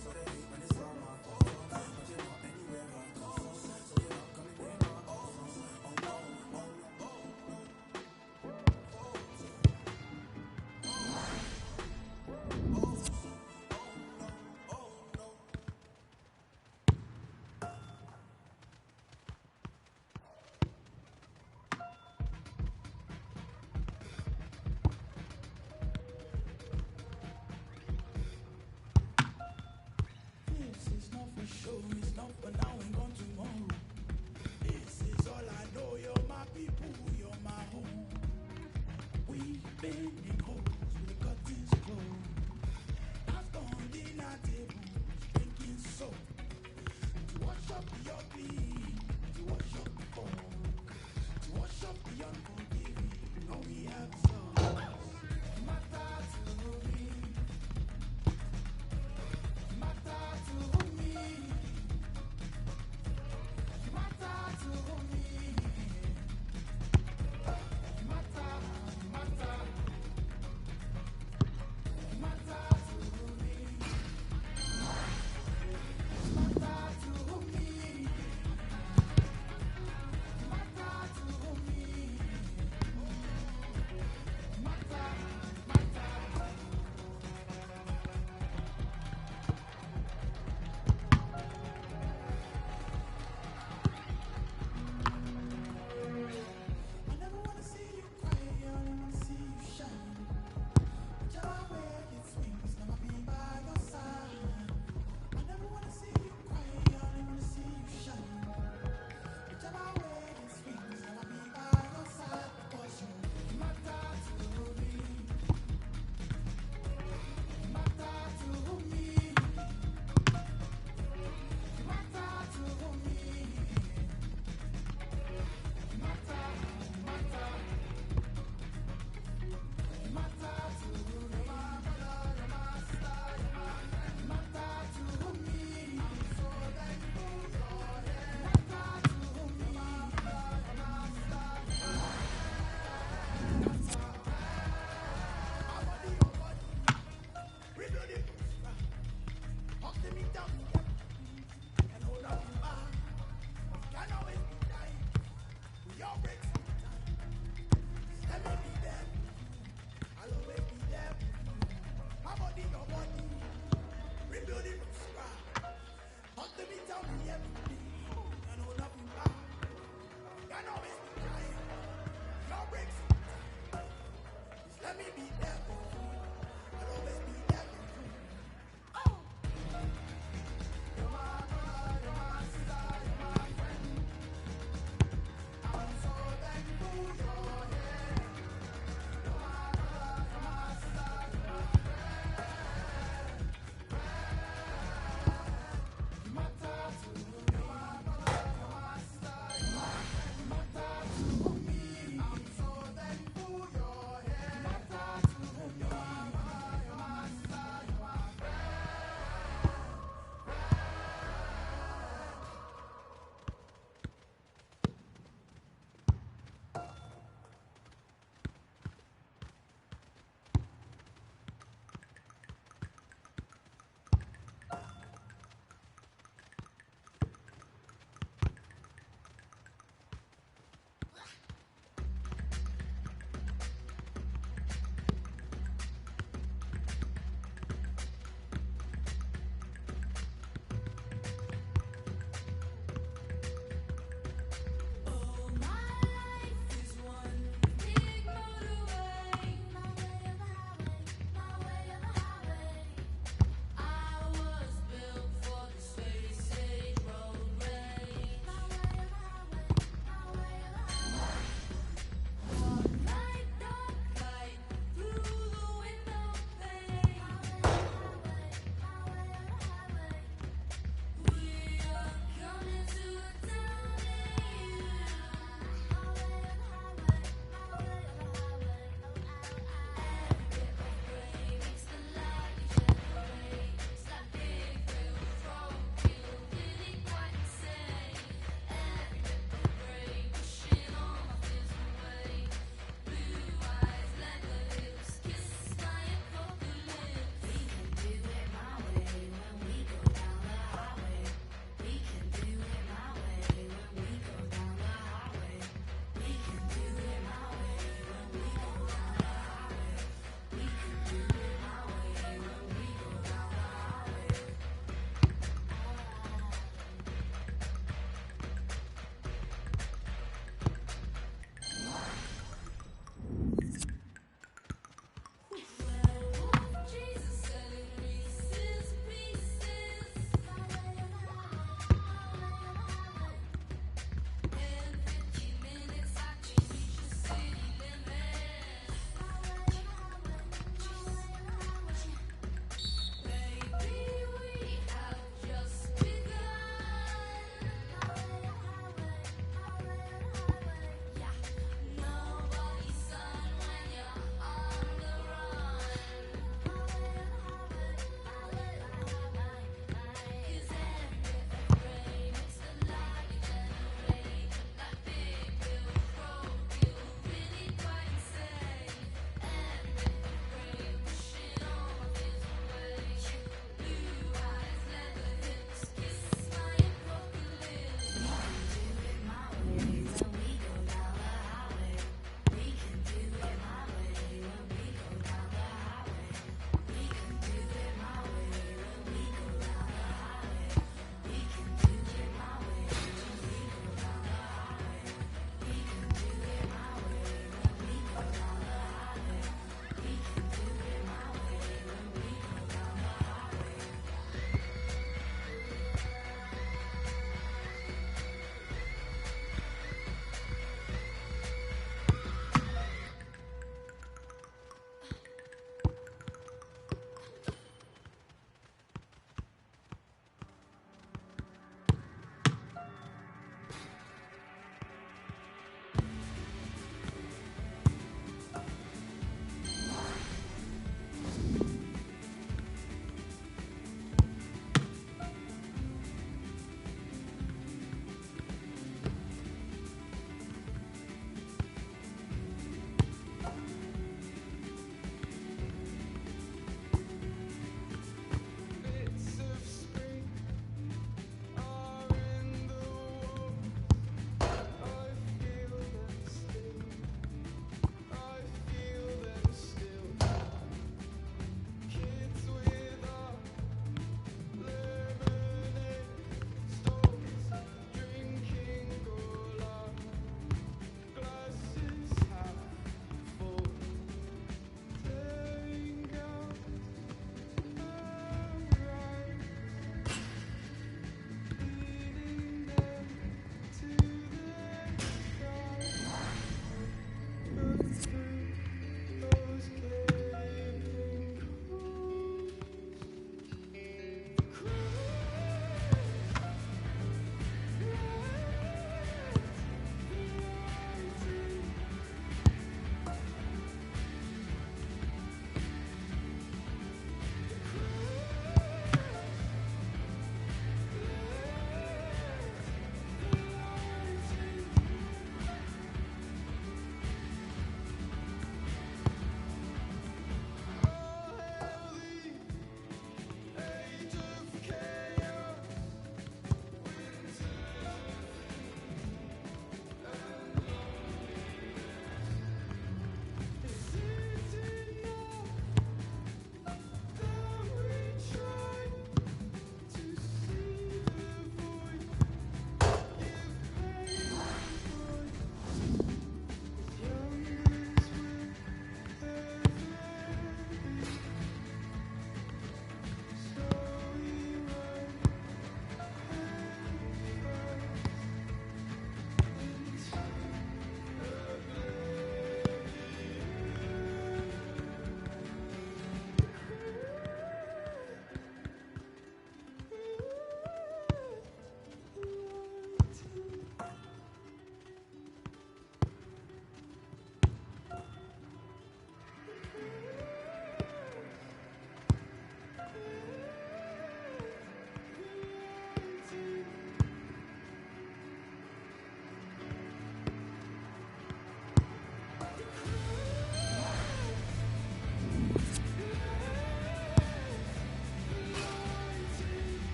So that when it's all my fault, you're not anywhere but close. So you're not coming near my balls. This is not for show, it's not for now and gone tomorrow. This is all I know, you're my people, you're my home. We've been in holes with the curtains closed. I've gone dinner tables, drinking soap. To wash up the ugly, to wash up the fall. To wash up the unforgiving, now we have souls. Matter to me. Matter to me. Matter to me. Matter, matter. Matter to me. Matter to me. Matter to me. Matter, matter. I never wanna see you cry, I only wanna see you shine. Whichever way it swings, I'ma be by your side. I never wanna see you cry, I only wanna see you shine. Whichever way it swings, I'ma be by your side. Cause you matter to me. Matter to me. Matter to me. Matter, matter. Matter to me. Matter to me. So thankful you're here. Matter to me. Rebuild it. Up to me down. And hold on to back. Can always be dying. We all break sometimes. Let me be there. I'll always be there. My body, your body. Rebuild it from scratch. Up to me down every day. And hold up to back. Can always be dying. We all break sometimes. Just let me be there for you. I'll always be there for you. You're my brother, you're my sister, you're my friend. I'm so thankful you're here. You're my brother, you're my sister, you're my friend. You matter to me. You're my brother, you're my sister, you're my friend. You matter to me. I'm so thankful you're here. You matter to me.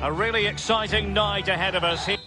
A really exciting night ahead of us here.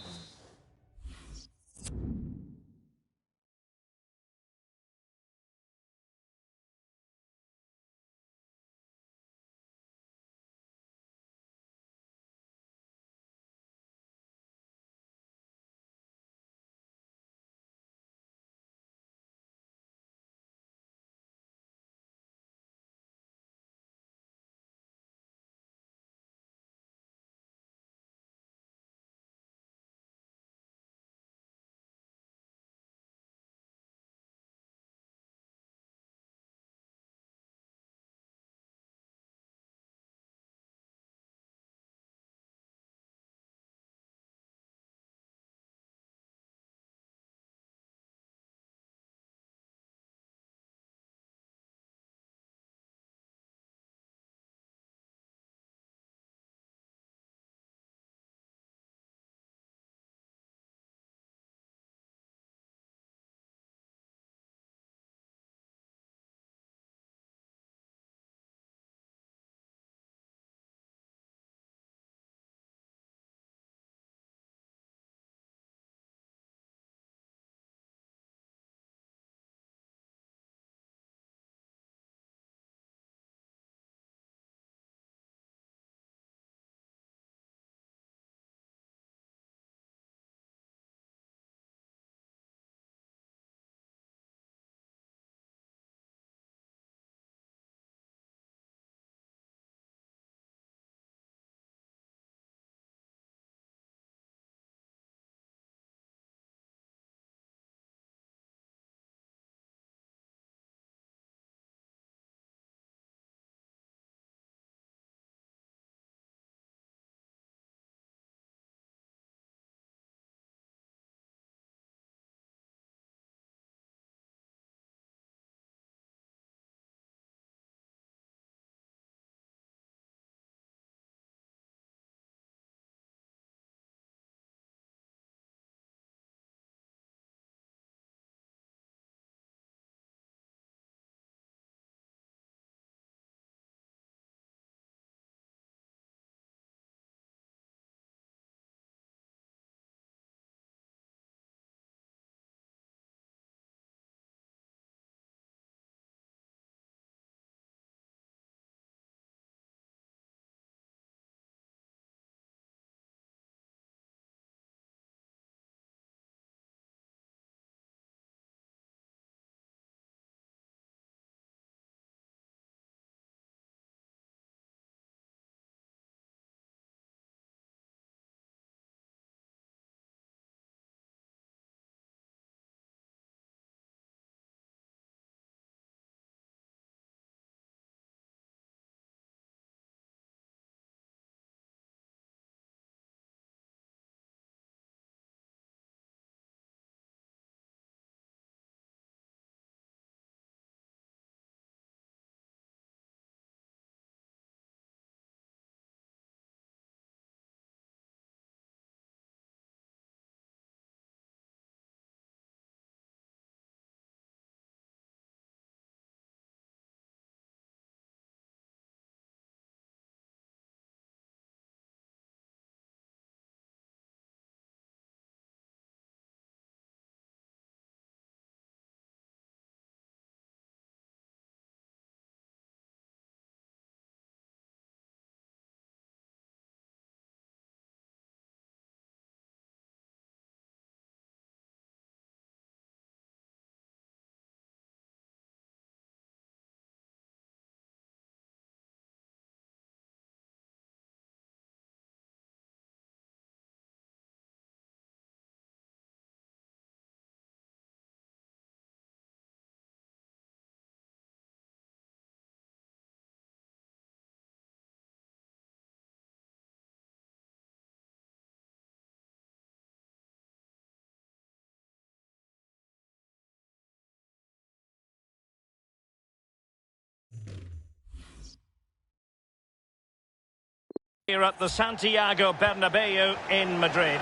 Here at the Santiago Bernabeu in Madrid.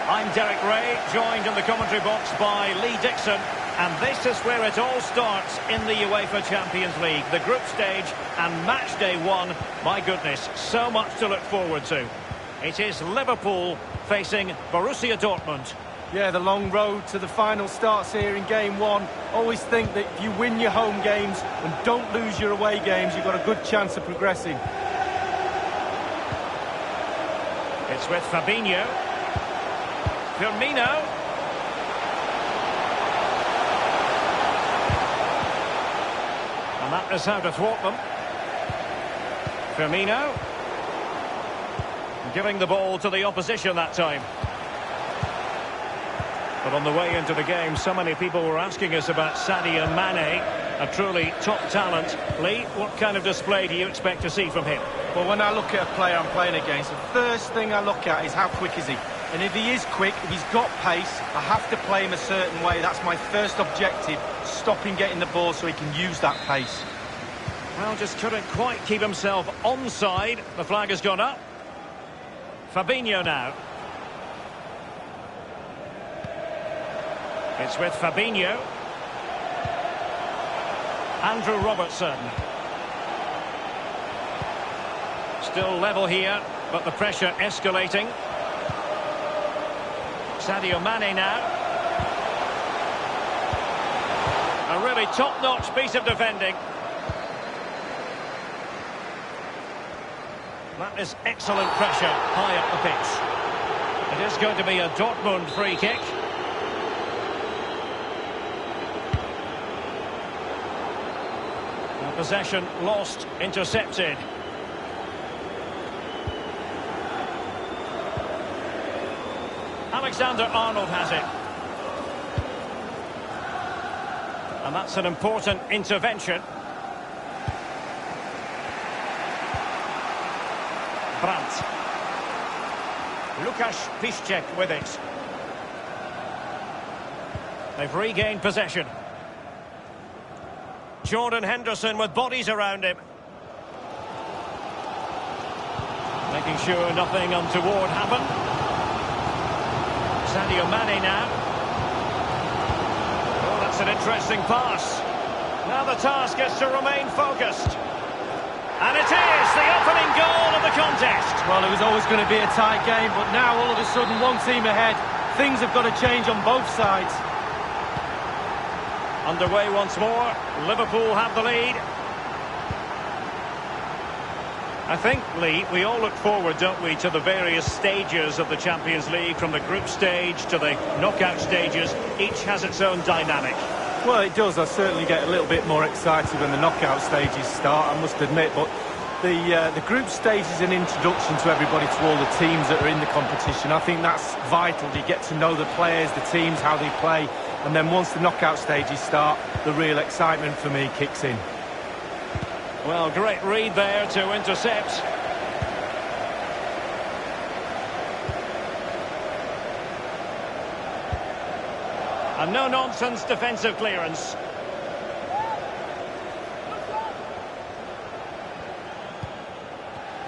I'm Derek Ray, joined in the commentary box by Lee Dixon, and this is where it all starts in the UEFA Champions League, the group stage and match day one. My goodness, so much to look forward to. It is Liverpool facing Borussia Dortmund. Yeah, the long road to the final starts here in game one. Always think that if you win your home games and don't lose your away games, you've got a good chance of progressing. It's with Fabinho. Firmino. And that is how to thwart them. Firmino. Giving the ball to the opposition that time. But on the way into the game, so many people were asking us about Sadio Mane, a truly top talent. Lee, what kind of display do you expect to see from him? Well, when I look at a player I'm playing against, the first thing I look at is how quick is he. And if he is quick, if he's got pace, I have to play him a certain way. That's my first objective, stop him getting the ball so he can use that pace. Well, just couldn't quite keep himself onside. The flag has gone up. Fabinho now. It's with Fabinho. Andrew Robertson. Still level here, but the pressure escalating. Sadio Mane now. A really top-notch piece of defending. That is excellent pressure high up the pitch. It is going to be a Dortmund free kick. Possession lost, intercepted. Alexander-Arnold has it. And that's an important intervention. Brandt. Lukasz Piszczek with it. They've regained possession. Jordan Henderson with bodies around him. Making sure nothing untoward happened. Sadio Mane now. Oh, that's an interesting pass. Now the task is to remain focused. And it is the opening goal of the contest. Well, it was always going to be a tight game, but now all of a sudden one team ahead. Things have got to change on both sides. Underway once more. Liverpool have the lead. I think, Lee, we all look forward, don't we, to the various stages of the Champions League, from the group stage to the knockout stages. Each has its own dynamic. Well, it does. I certainly get a little bit more excited when the knockout stages start, I must admit. But the group stage is an introduction to everybody, to all the teams that are in the competition. I think that's vital. You get to know the players, the teams, how they play. And then once the knockout stages start, the real excitement for me kicks in. Well, great read there to intercept. A no-nonsense defensive clearance.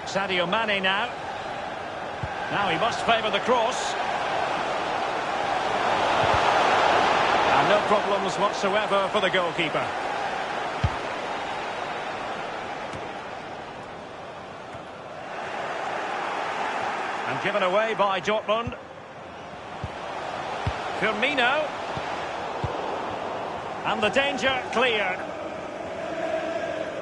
Sadio Mane now. Now he must favour the cross. And no problems whatsoever for the goalkeeper. And given away by Dortmund. Firmino. And the danger cleared.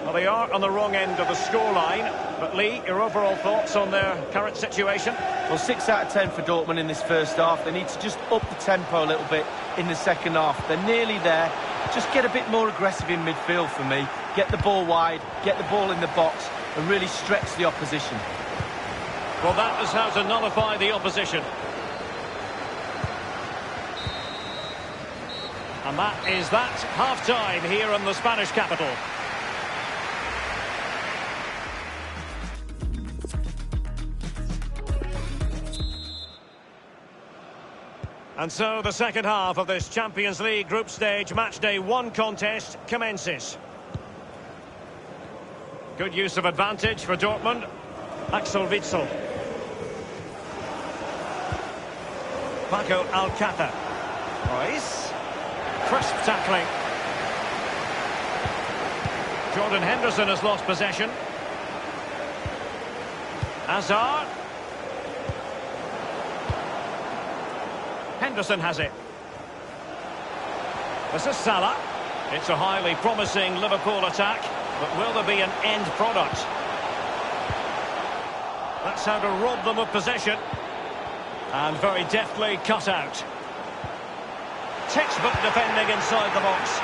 Well, they are on the wrong end of the scoreline. But Lee, your overall thoughts on their current situation? Well, 6 out of 10 for Dortmund in this first half. They need to just up the tempo a little bit in the second half. They're nearly there. Just get a bit more aggressive in midfield for me. Get the ball wide, get the ball in the box, and really stretch the opposition. Well, that is how to nullify the opposition. And that is that. Half-time here in the Spanish capital. And so the second half of this Champions League group stage matchday 1 contest commences. Good use of advantage for Dortmund. Axel Witsel. Paco Alcácer. Royce. Crisp tackling. Jordan Henderson has lost possession. Hazard. Henderson has it. This is Salah. It's a highly promising Liverpool attack, but will there be an end product? That's how to rob them of possession. And very deftly cut out. Textbook defending inside the box.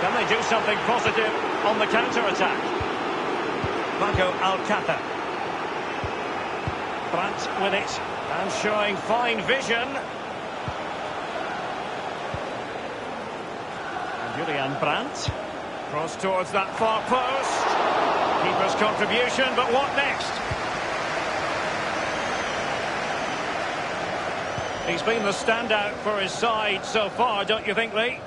Can they do something positive on the counter-attack? Paco Alcácer. Brandt with it, and showing fine vision. Julian Brandt. Cross towards that far post. Keeper's contribution, but what next? He's been the standout for his side so far, don't you think, Lee?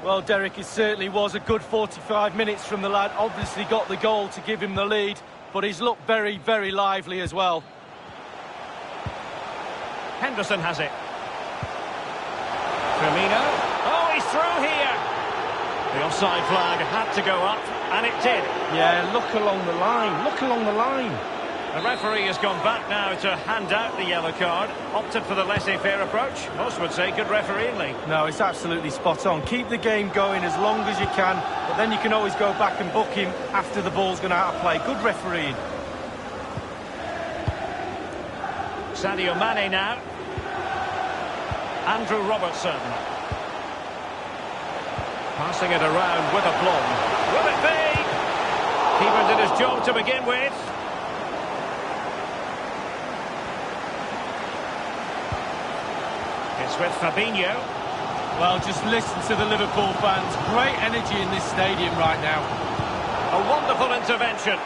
Well, Derek, it certainly was a good 45 minutes from the lad. Obviously got the goal to give him the lead, but he's looked very, very lively as well. Henderson has it. Firmino. Oh, he's through here. The offside flag had to go up, and it did. Yeah, look along the line. Look along the line. The referee has gone back now to hand out the yellow card. Opted for the laissez-faire approach. Most would say good refereeing, Lee. No, it's absolutely spot on. Keep the game going as long as you can, but then you can always go back and book him after the ball's gone out of play. Good refereeing. Sadio Mane now. Andrew Robertson. Passing it around with aplomb. Will it be? Keeper did his job to begin with. It's with Fabinho. Well, just listen to the Liverpool fans. Great energy in this stadium right now. A wonderful intervention.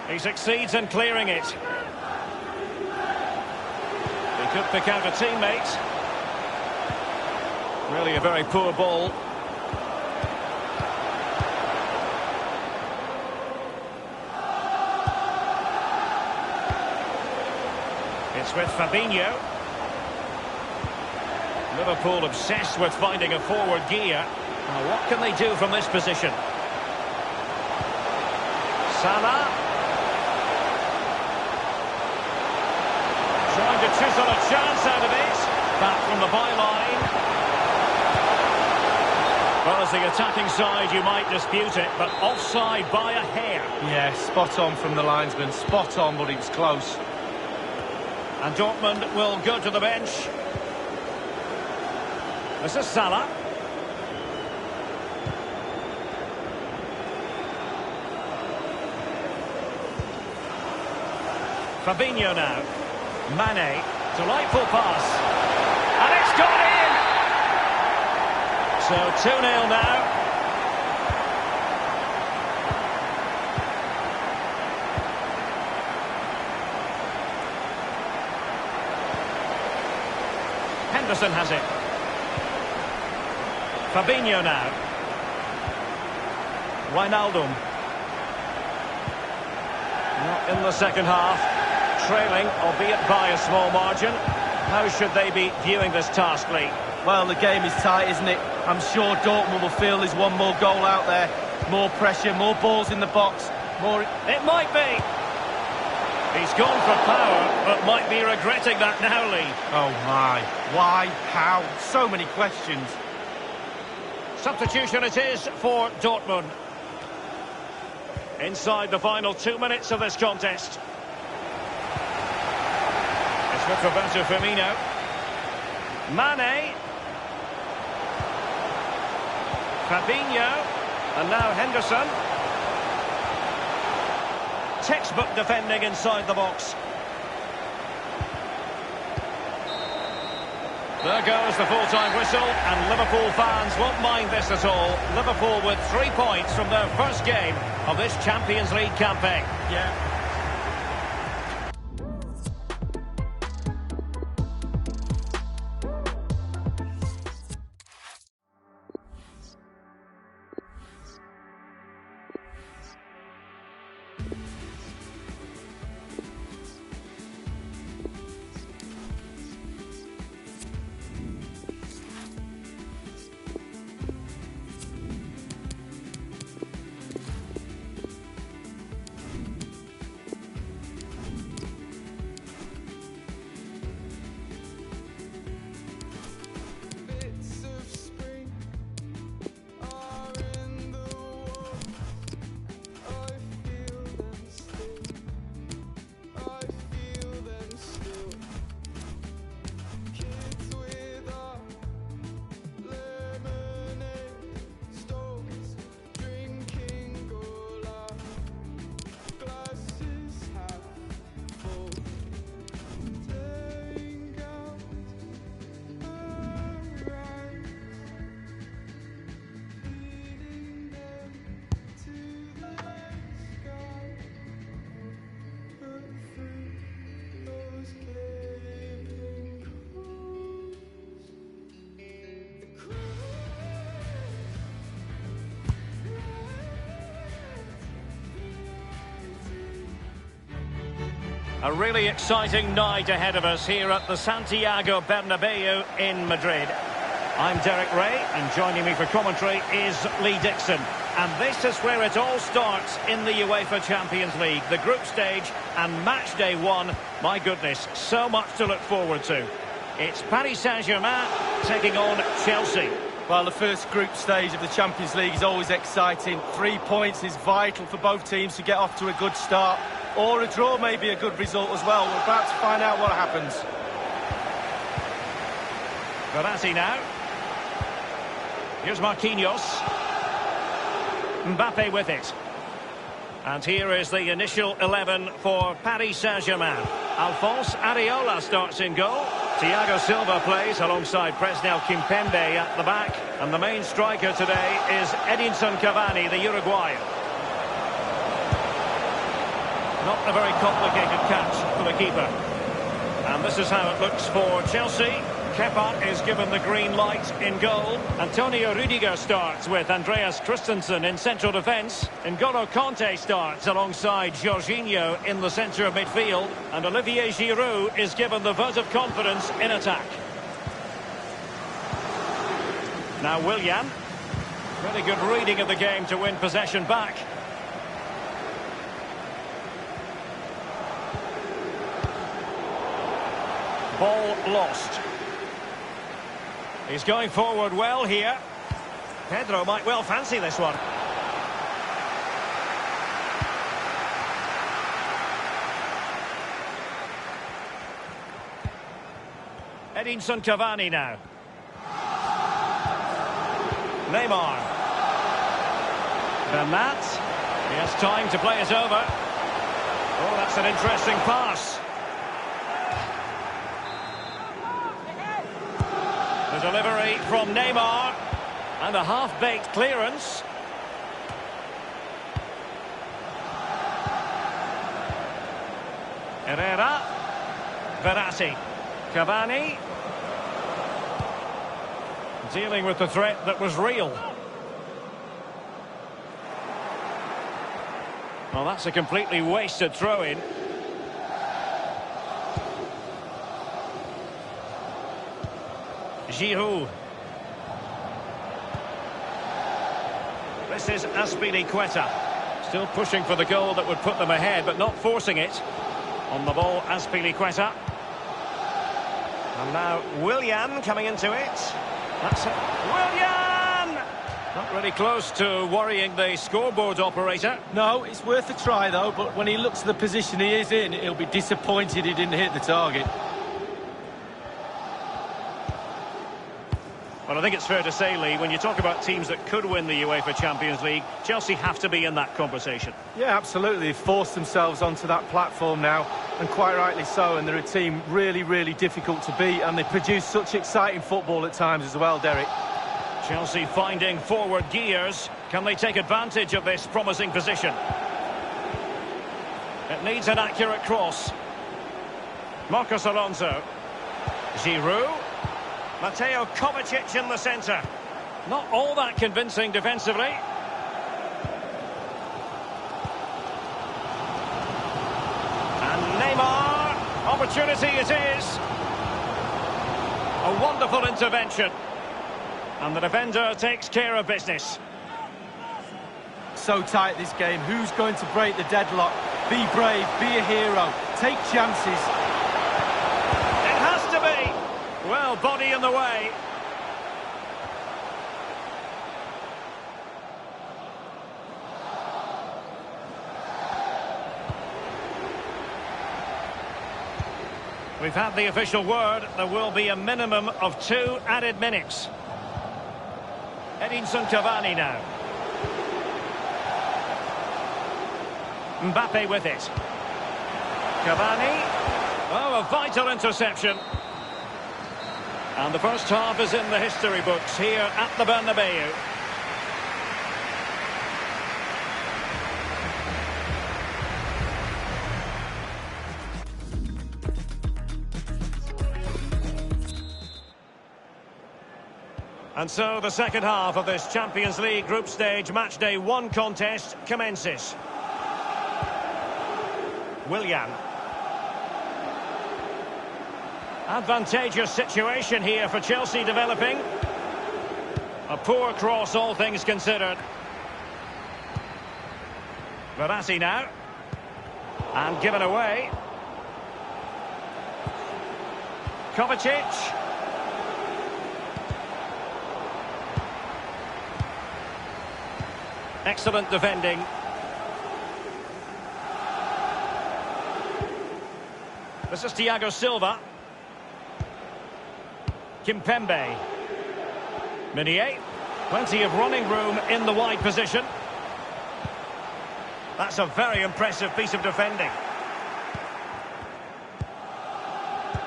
He succeeds in clearing it. He could pick out a teammate. Really a very poor ball. It's with Fabinho. Liverpool obsessed with finding a forward gear. Now what can they do from this position? Salah. Trying to chisel a chance out of it. Back from the byline. Well, as the attacking side, you might dispute it, but offside by a hair. Yeah, spot on from the linesman. Spot on, but it was close. And Dortmund will go to the bench. This is Salah. Fabinho now. Mane. Delightful pass. And it's gone in! So 2-0 now. Henderson has it. Fabinho now. Wijnaldum. Not in the second half. Trailing, albeit by a small margin. How should they be viewing this task, Lee? Well, the game is tight, isn't it? I'm sure Dortmund will feel there's one more goal out there. More pressure, more balls in the box. More. It might be. He's gone for power, but might be regretting that now, Lee. Oh, my. Why? How? So many questions. Substitution it is for Dortmund. Inside the final 2 minutes of this contest. It's with Roberto Firmino. Mane. Fabinho. And now Henderson. Textbook defending inside the box. There goes the full-time whistle, and Liverpool fans won't mind this at all. Liverpool with 3 points from their first game of this Champions League campaign. Yeah. A really exciting night ahead of us here at the Santiago Bernabeu in Madrid. I'm Derek Ray, and joining me for commentary is Lee Dixon. And this is where it all starts in the UEFA Champions League. The group stage and match day one. My goodness, so much to look forward to. It's Paris Saint-Germain taking on Chelsea. Well, the first group stage of the Champions League is always exciting. 3 points is vital for both teams to get off to a good start. Or a draw may be a good result as well. We're about to find out what happens. Verratti now. Here's Marquinhos. Mbappe with it. And here is the initial 11 for Paris Saint-Germain. Alphonse Areola starts in goal. Thiago Silva plays alongside Presnel Kimpembe at the back. And the main striker today is Edinson Cavani, the Uruguayan. Not a very complicated catch for the keeper. And this is how it looks for Chelsea. Kepa is given the green light in goal. Antonio Rudiger starts with Andreas Christensen in central defence. N'Golo Kanté starts alongside Jorginho in the centre of midfield. And Olivier Giroud is given the vote of confidence in attack. Now Willian. Really good reading of the game to win possession back. Ball lost. He's going forward well here. Pedro might well fancy this one. Edinson Cavani now. Neymar. Bernat. He has time to play it over. Oh, that's an interesting pass. The delivery from Neymar. And a half-baked clearance. Herrera. Verratti. Cavani. Dealing with the threat that was real. Well, that's a completely wasted throw-in. Giroud. This is Azpilicueta. Still pushing for the goal that would put them ahead, but not forcing it. On the ball, Azpilicueta. And now Willian coming into it. That's it. Willian! Not really close to worrying the scoreboard operator. No, it's worth a try though, but when he looks at the position he is in, he'll be disappointed he didn't hit the target. Well, I think it's fair to say, Lee, when you talk about teams that could win the UEFA Champions League, Chelsea have to be in that conversation. Yeah, absolutely. They've forced themselves onto that platform now, and quite rightly so, and they're a team really, really difficult to beat, and they produce such exciting football at times as well, Derek. Chelsea finding forward gears. Can they take advantage of this promising position? It needs an accurate cross. Marcos Alonso. Giroud. Mateo Kovacic in the centre. Not all that convincing defensively. And Neymar. Opportunity it is. A wonderful intervention. And the defender takes care of business. So tight this game. Who's going to break the deadlock? Be brave, be a hero, take chances. It has to be. Well, body in the way. We've had the official word. There will be a minimum of 2 added minutes. Edinson Cavani now. Mbappe with it. Cavani. Oh, a vital interception. And the first half is in the history books here at the Bernabeu. And so the second half of this Champions League group stage match day 1 contest commences. Willian. Advantageous situation here for Chelsea developing. A poor cross, all things considered. Verratti now. And given away. Kovacic. Excellent defending. This is Thiago Silva. Kimpembe. Meunier. Plenty of running room in the wide position. That's a very impressive piece of defending.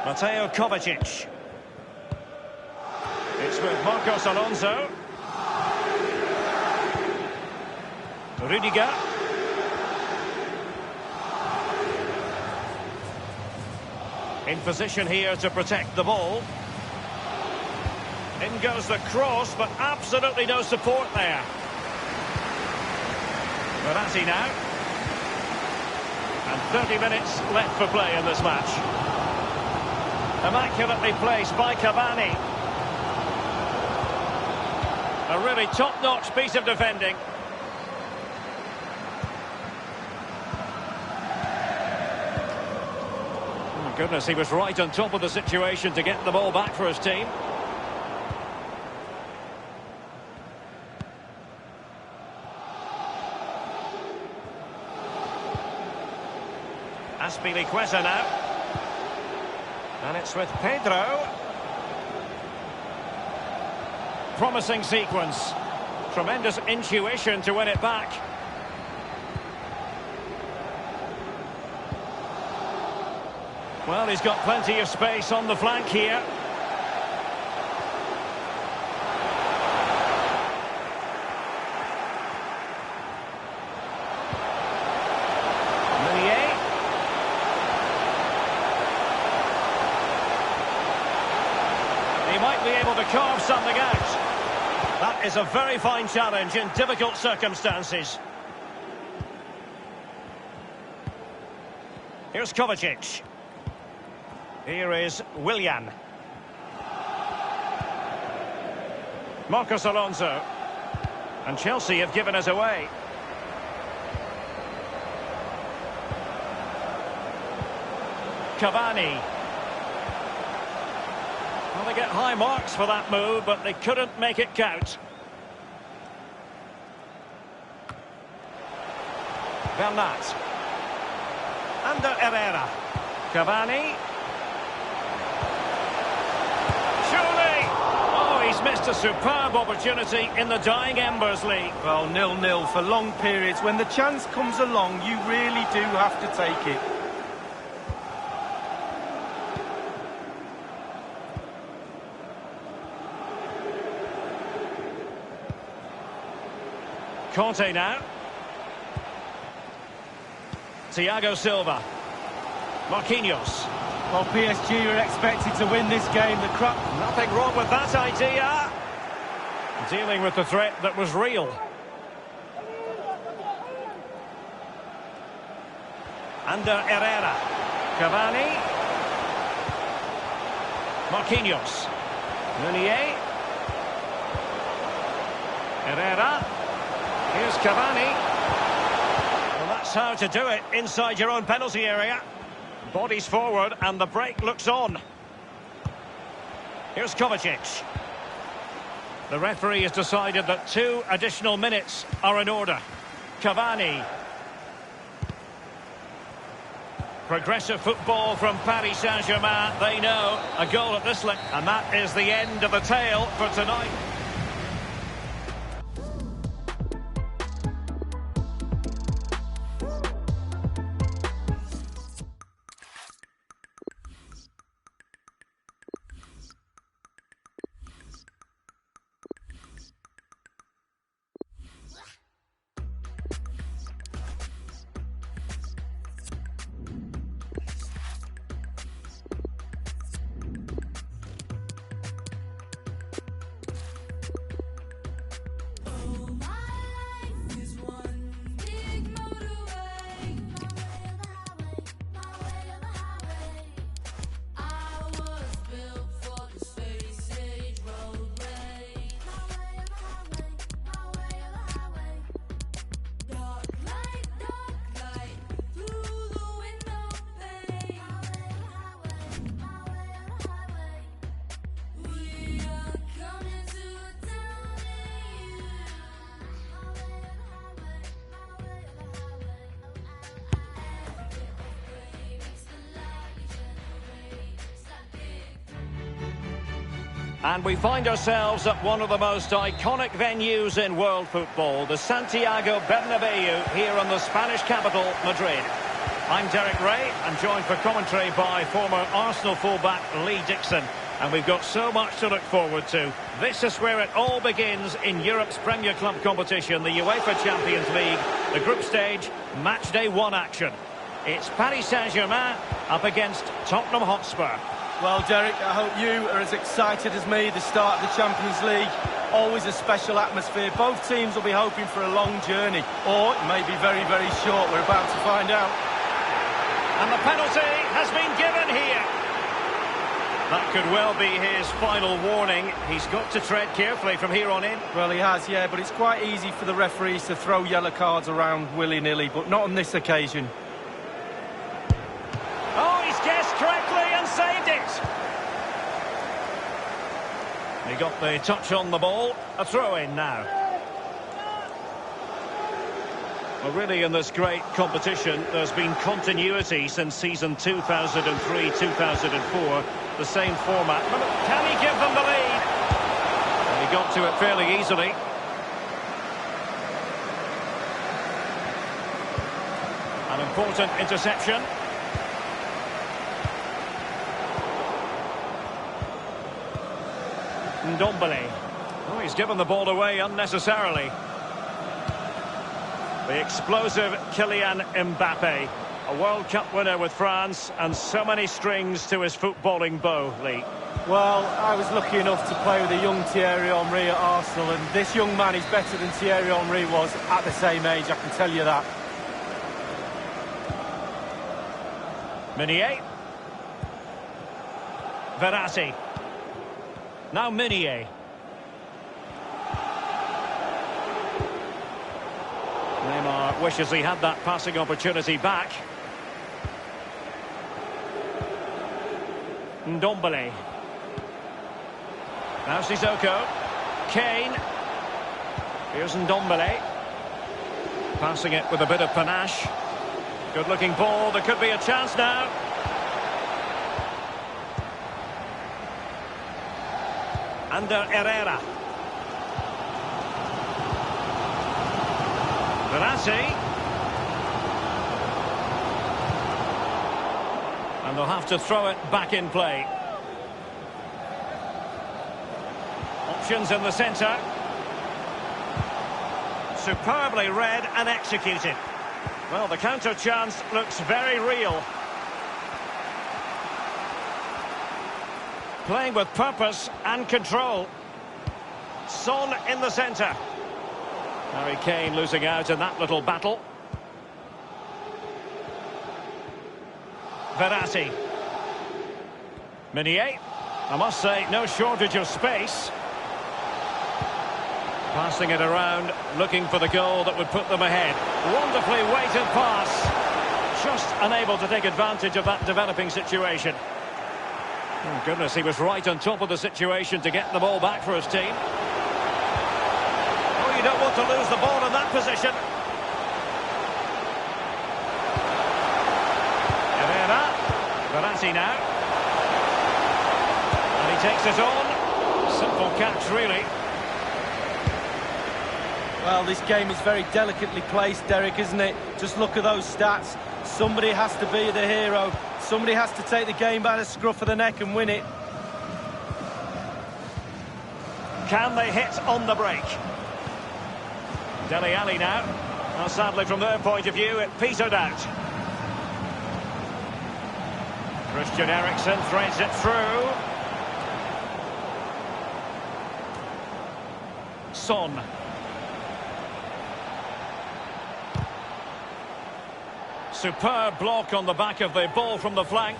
Mateo Kovacic. It's with Marcos Alonso. Rudiger. In position here to protect the ball. In goes the cross, but absolutely no support there. Verratti now. And 30 minutes left for play in this match. Immaculately placed by Cavani. A really top-notch piece of defending. Oh, goodness, he was right on top of the situation to get the ball back for his team. Azpilicueta now. And it's with Pedro. Promising sequence. Tremendous intuition to win it back. Well, he's got plenty of space on the flank here. He might be able to carve something out. That is a very fine challenge in difficult circumstances. Here's Kovacic. Here is Willian. Marcos Alonso. And Chelsea have given us away. Cavani. Well, they get high marks for that move, but they couldn't make it count. Bernat. Under Herrera. Cavani. Surely! Oh, he's missed a superb opportunity in the dying embers league. Well, 0-0 for long periods. When the chance comes along, you really do have to take it. Conte now. Thiago Silva. Marquinhos. Well, PSG are expected to win this game. Nothing wrong with that idea. Dealing with the threat that was real. Under Herrera. Cavani. Marquinhos. Meunier. Herrera. Here's Cavani. Well, that's how to do it inside your own penalty area. Bodies forward and the break looks on. Here's Kovacic. The referee has decided that 2 additional minutes are in order. Cavani. Progressive football from Paris Saint-Germain. They know a goal at this level. And that is the end of the tale for tonight. And we find ourselves at one of the most iconic venues in world football, the Santiago Bernabeu, here in the Spanish capital, Madrid. I'm Derek Ray. I'm joined for commentary by former Arsenal fullback Lee Dixon. And we've got so much to look forward to. This is where it all begins in Europe's Premier Club competition, the UEFA Champions League, the group stage, match day 1 action. It's Paris Saint-Germain up against Tottenham Hotspur. Well, Derek, I hope you are as excited as me. The start of the Champions League, always a special atmosphere. Both teams will be hoping for a long journey, or it may be very, very short. We're about to find out. And the penalty has been given here. That could well be his final warning. He's got to tread carefully from here on in. Well, he has, yeah, but it's quite easy for the referees to throw yellow cards around willy-nilly, but not on this occasion. Oh, he's guessed correctly and saved it. He got the touch on the ball. A throw-in now. Well, really, in this great competition, there's been continuity since season 2003-2004. The same format. Can he give them the lead? And he got to it fairly easily. An important interception. Ndombele. Oh, he's given the ball away unnecessarily. The explosive Kylian Mbappe. A World Cup winner with France and so many strings to his footballing bow, Lee. Well, I was lucky enough to play with a young Thierry Henry at Arsenal, and this young man is better than Thierry Henry was at the same age, I can tell you that. Meunier. Verratti. Now Meunier. Neymar wishes he had that passing opportunity back. Ndombele. Now Sissoko. Kane. Here's Ndombele. Passing it with a bit of panache. Good looking ball. There could be a chance now. Under Herrera. Verratti. And they'll have to throw it back in play. Options in the centre. Superbly read and executed. Well, the counter chance looks very real. Playing with purpose and control. Son in the centre. Harry Kane losing out in that little battle. Verratti. Meunier. I must say, no shortage of space. Passing it around, looking for the goal that would put them ahead. Wonderfully weighted pass. Just unable to take advantage of that developing situation. Oh, goodness, he was right on top of the situation to get the ball back for his team. Oh, you don't want to lose the ball in that position. Herrera. Verratti now. And he takes it on. Simple catch, really. Well, this game is very delicately placed, Derek, isn't it? Just look at those stats. Somebody has to be the hero. Somebody has to take the game by the scruff of the neck and win it. Can they hit on the break? Dele Alli now. Well, sadly, from their point of view, it petered out. Christian Eriksen threads it through. Son. Superb block on the back of the ball from the flank.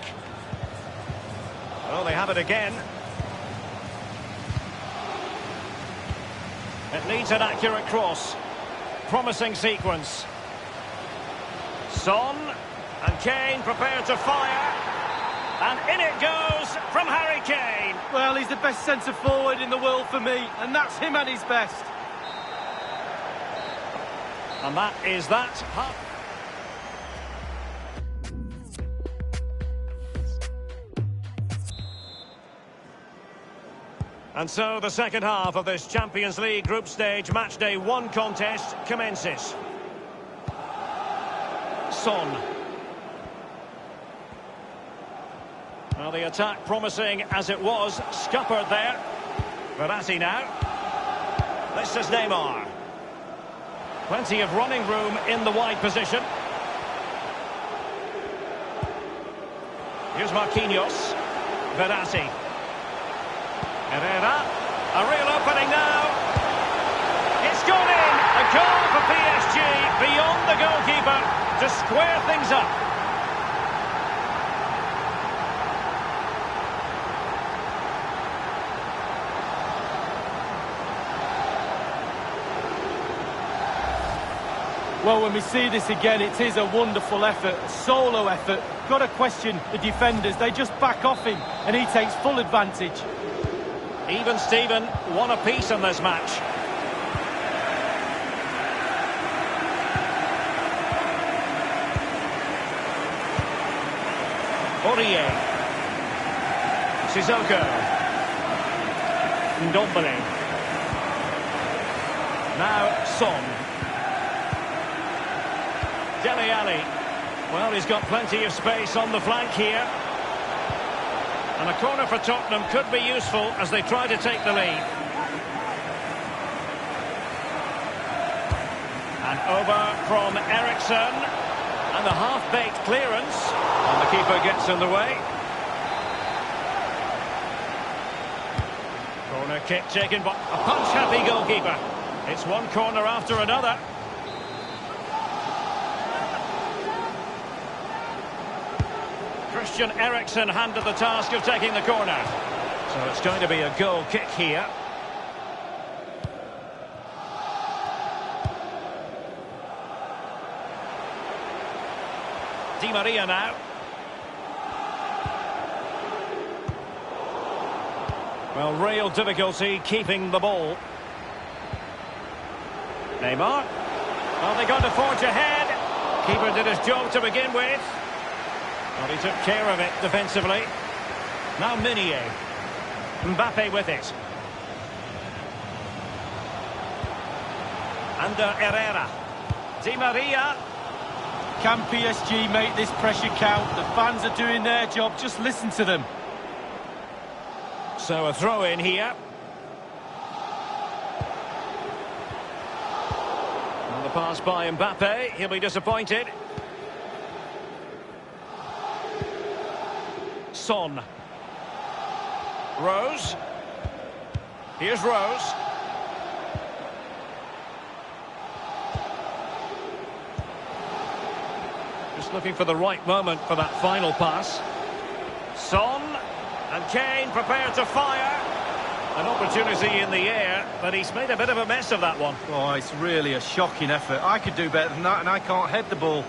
Well, they have it again. It needs an accurate cross. Promising sequence. Son and Kane prepared to fire. And in it goes from Harry Kane. Well, he's the best centre-forward in the world for me, and that's him at his best. And that is that. And so the second half of this Champions League group stage match day 1 contest commences. Son. Well, the attack promising as it was, scuppered there. Verratti now. This is Neymar. Plenty of running room in the wide position. Here's Marquinhos. Verratti. Herrera. A real opening now. It's gone in. A goal for PSG beyond the goalkeeper to square things up. Well, when we see this again, it is a wonderful effort, a solo effort. Got to question the defenders. They just back off him, and he takes full advantage. Even Steven, one apiece in this match. Aurier. Sissoko. Ndombele. Now Son. Dele Alli. Well, he's got plenty of space on the flank here. And a corner for Tottenham could be useful as they try to take the lead. And over from Eriksen. And the half-baked clearance. And the keeper gets in the way. Corner kick taken by a punch-happy goalkeeper. It's one corner after another. Christian Eriksen handed the task of taking the corner. So it's going to be a goal kick here. Di Maria now. Well, real difficulty keeping the ball. Neymar. Well, they got to forge ahead. Keeper did his job to begin with. Well, he took care of it defensively. Now Meunier. Mbappe with it. Under Herrera. Di Maria. Can PSG make this pressure count? The fans are doing their job. Just listen to them. So a throw in here. And the pass by Mbappe. He'll be disappointed. Son. Rose. Here's Rose. Just looking for the right moment for that final pass. Son. And Kane prepared to fire. An opportunity in the air, but he's made a bit of a mess of that one. Oh, it's really a shocking effort. I could do better than that, and I can't head the ball.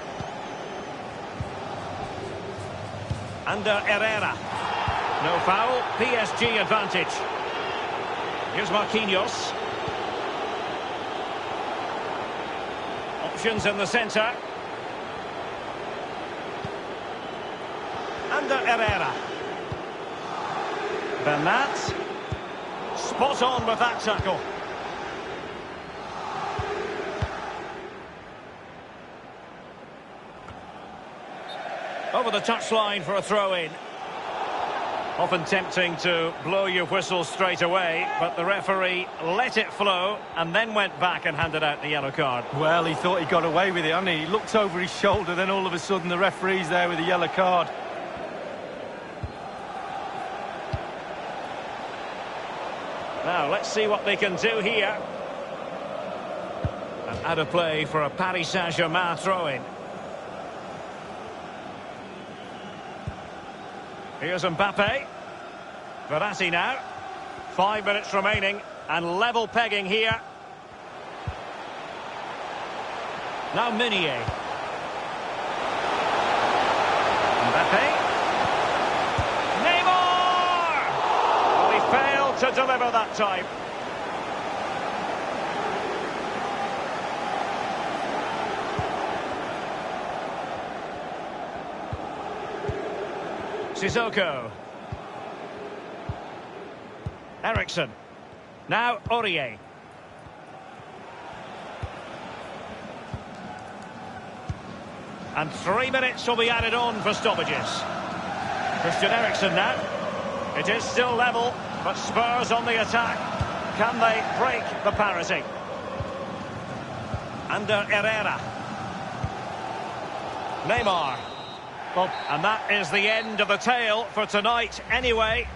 Under Herrera. No foul. PSG advantage. Here's Marquinhos. Options in the centre. Under Herrera. Bernat. Spot on with that tackle. Over the touchline for a throw-in. Often tempting to blow your whistle straight away, but the referee let it flow and then went back and handed out the yellow card. Well, he thought he got away with it, hadn't he? He looked over his shoulder, then all of a sudden the referee's there with a yellow card. Now, let's see what they can do here. And out of play for a Paris Saint-Germain throw-in. Here's Mbappe. Verratti now. 5 minutes remaining and level pegging here. Now Meunier. Mbappe. Neymar! Well, he failed to deliver that time. Sissoko. Ericsson. Now Aurier. And 3 minutes will be added on for stoppages. Christian Eriksen now. It is still level, but Spurs on the attack. Can they break the parity? Under Herrera. Neymar. And that is the end of the tale for tonight anyway.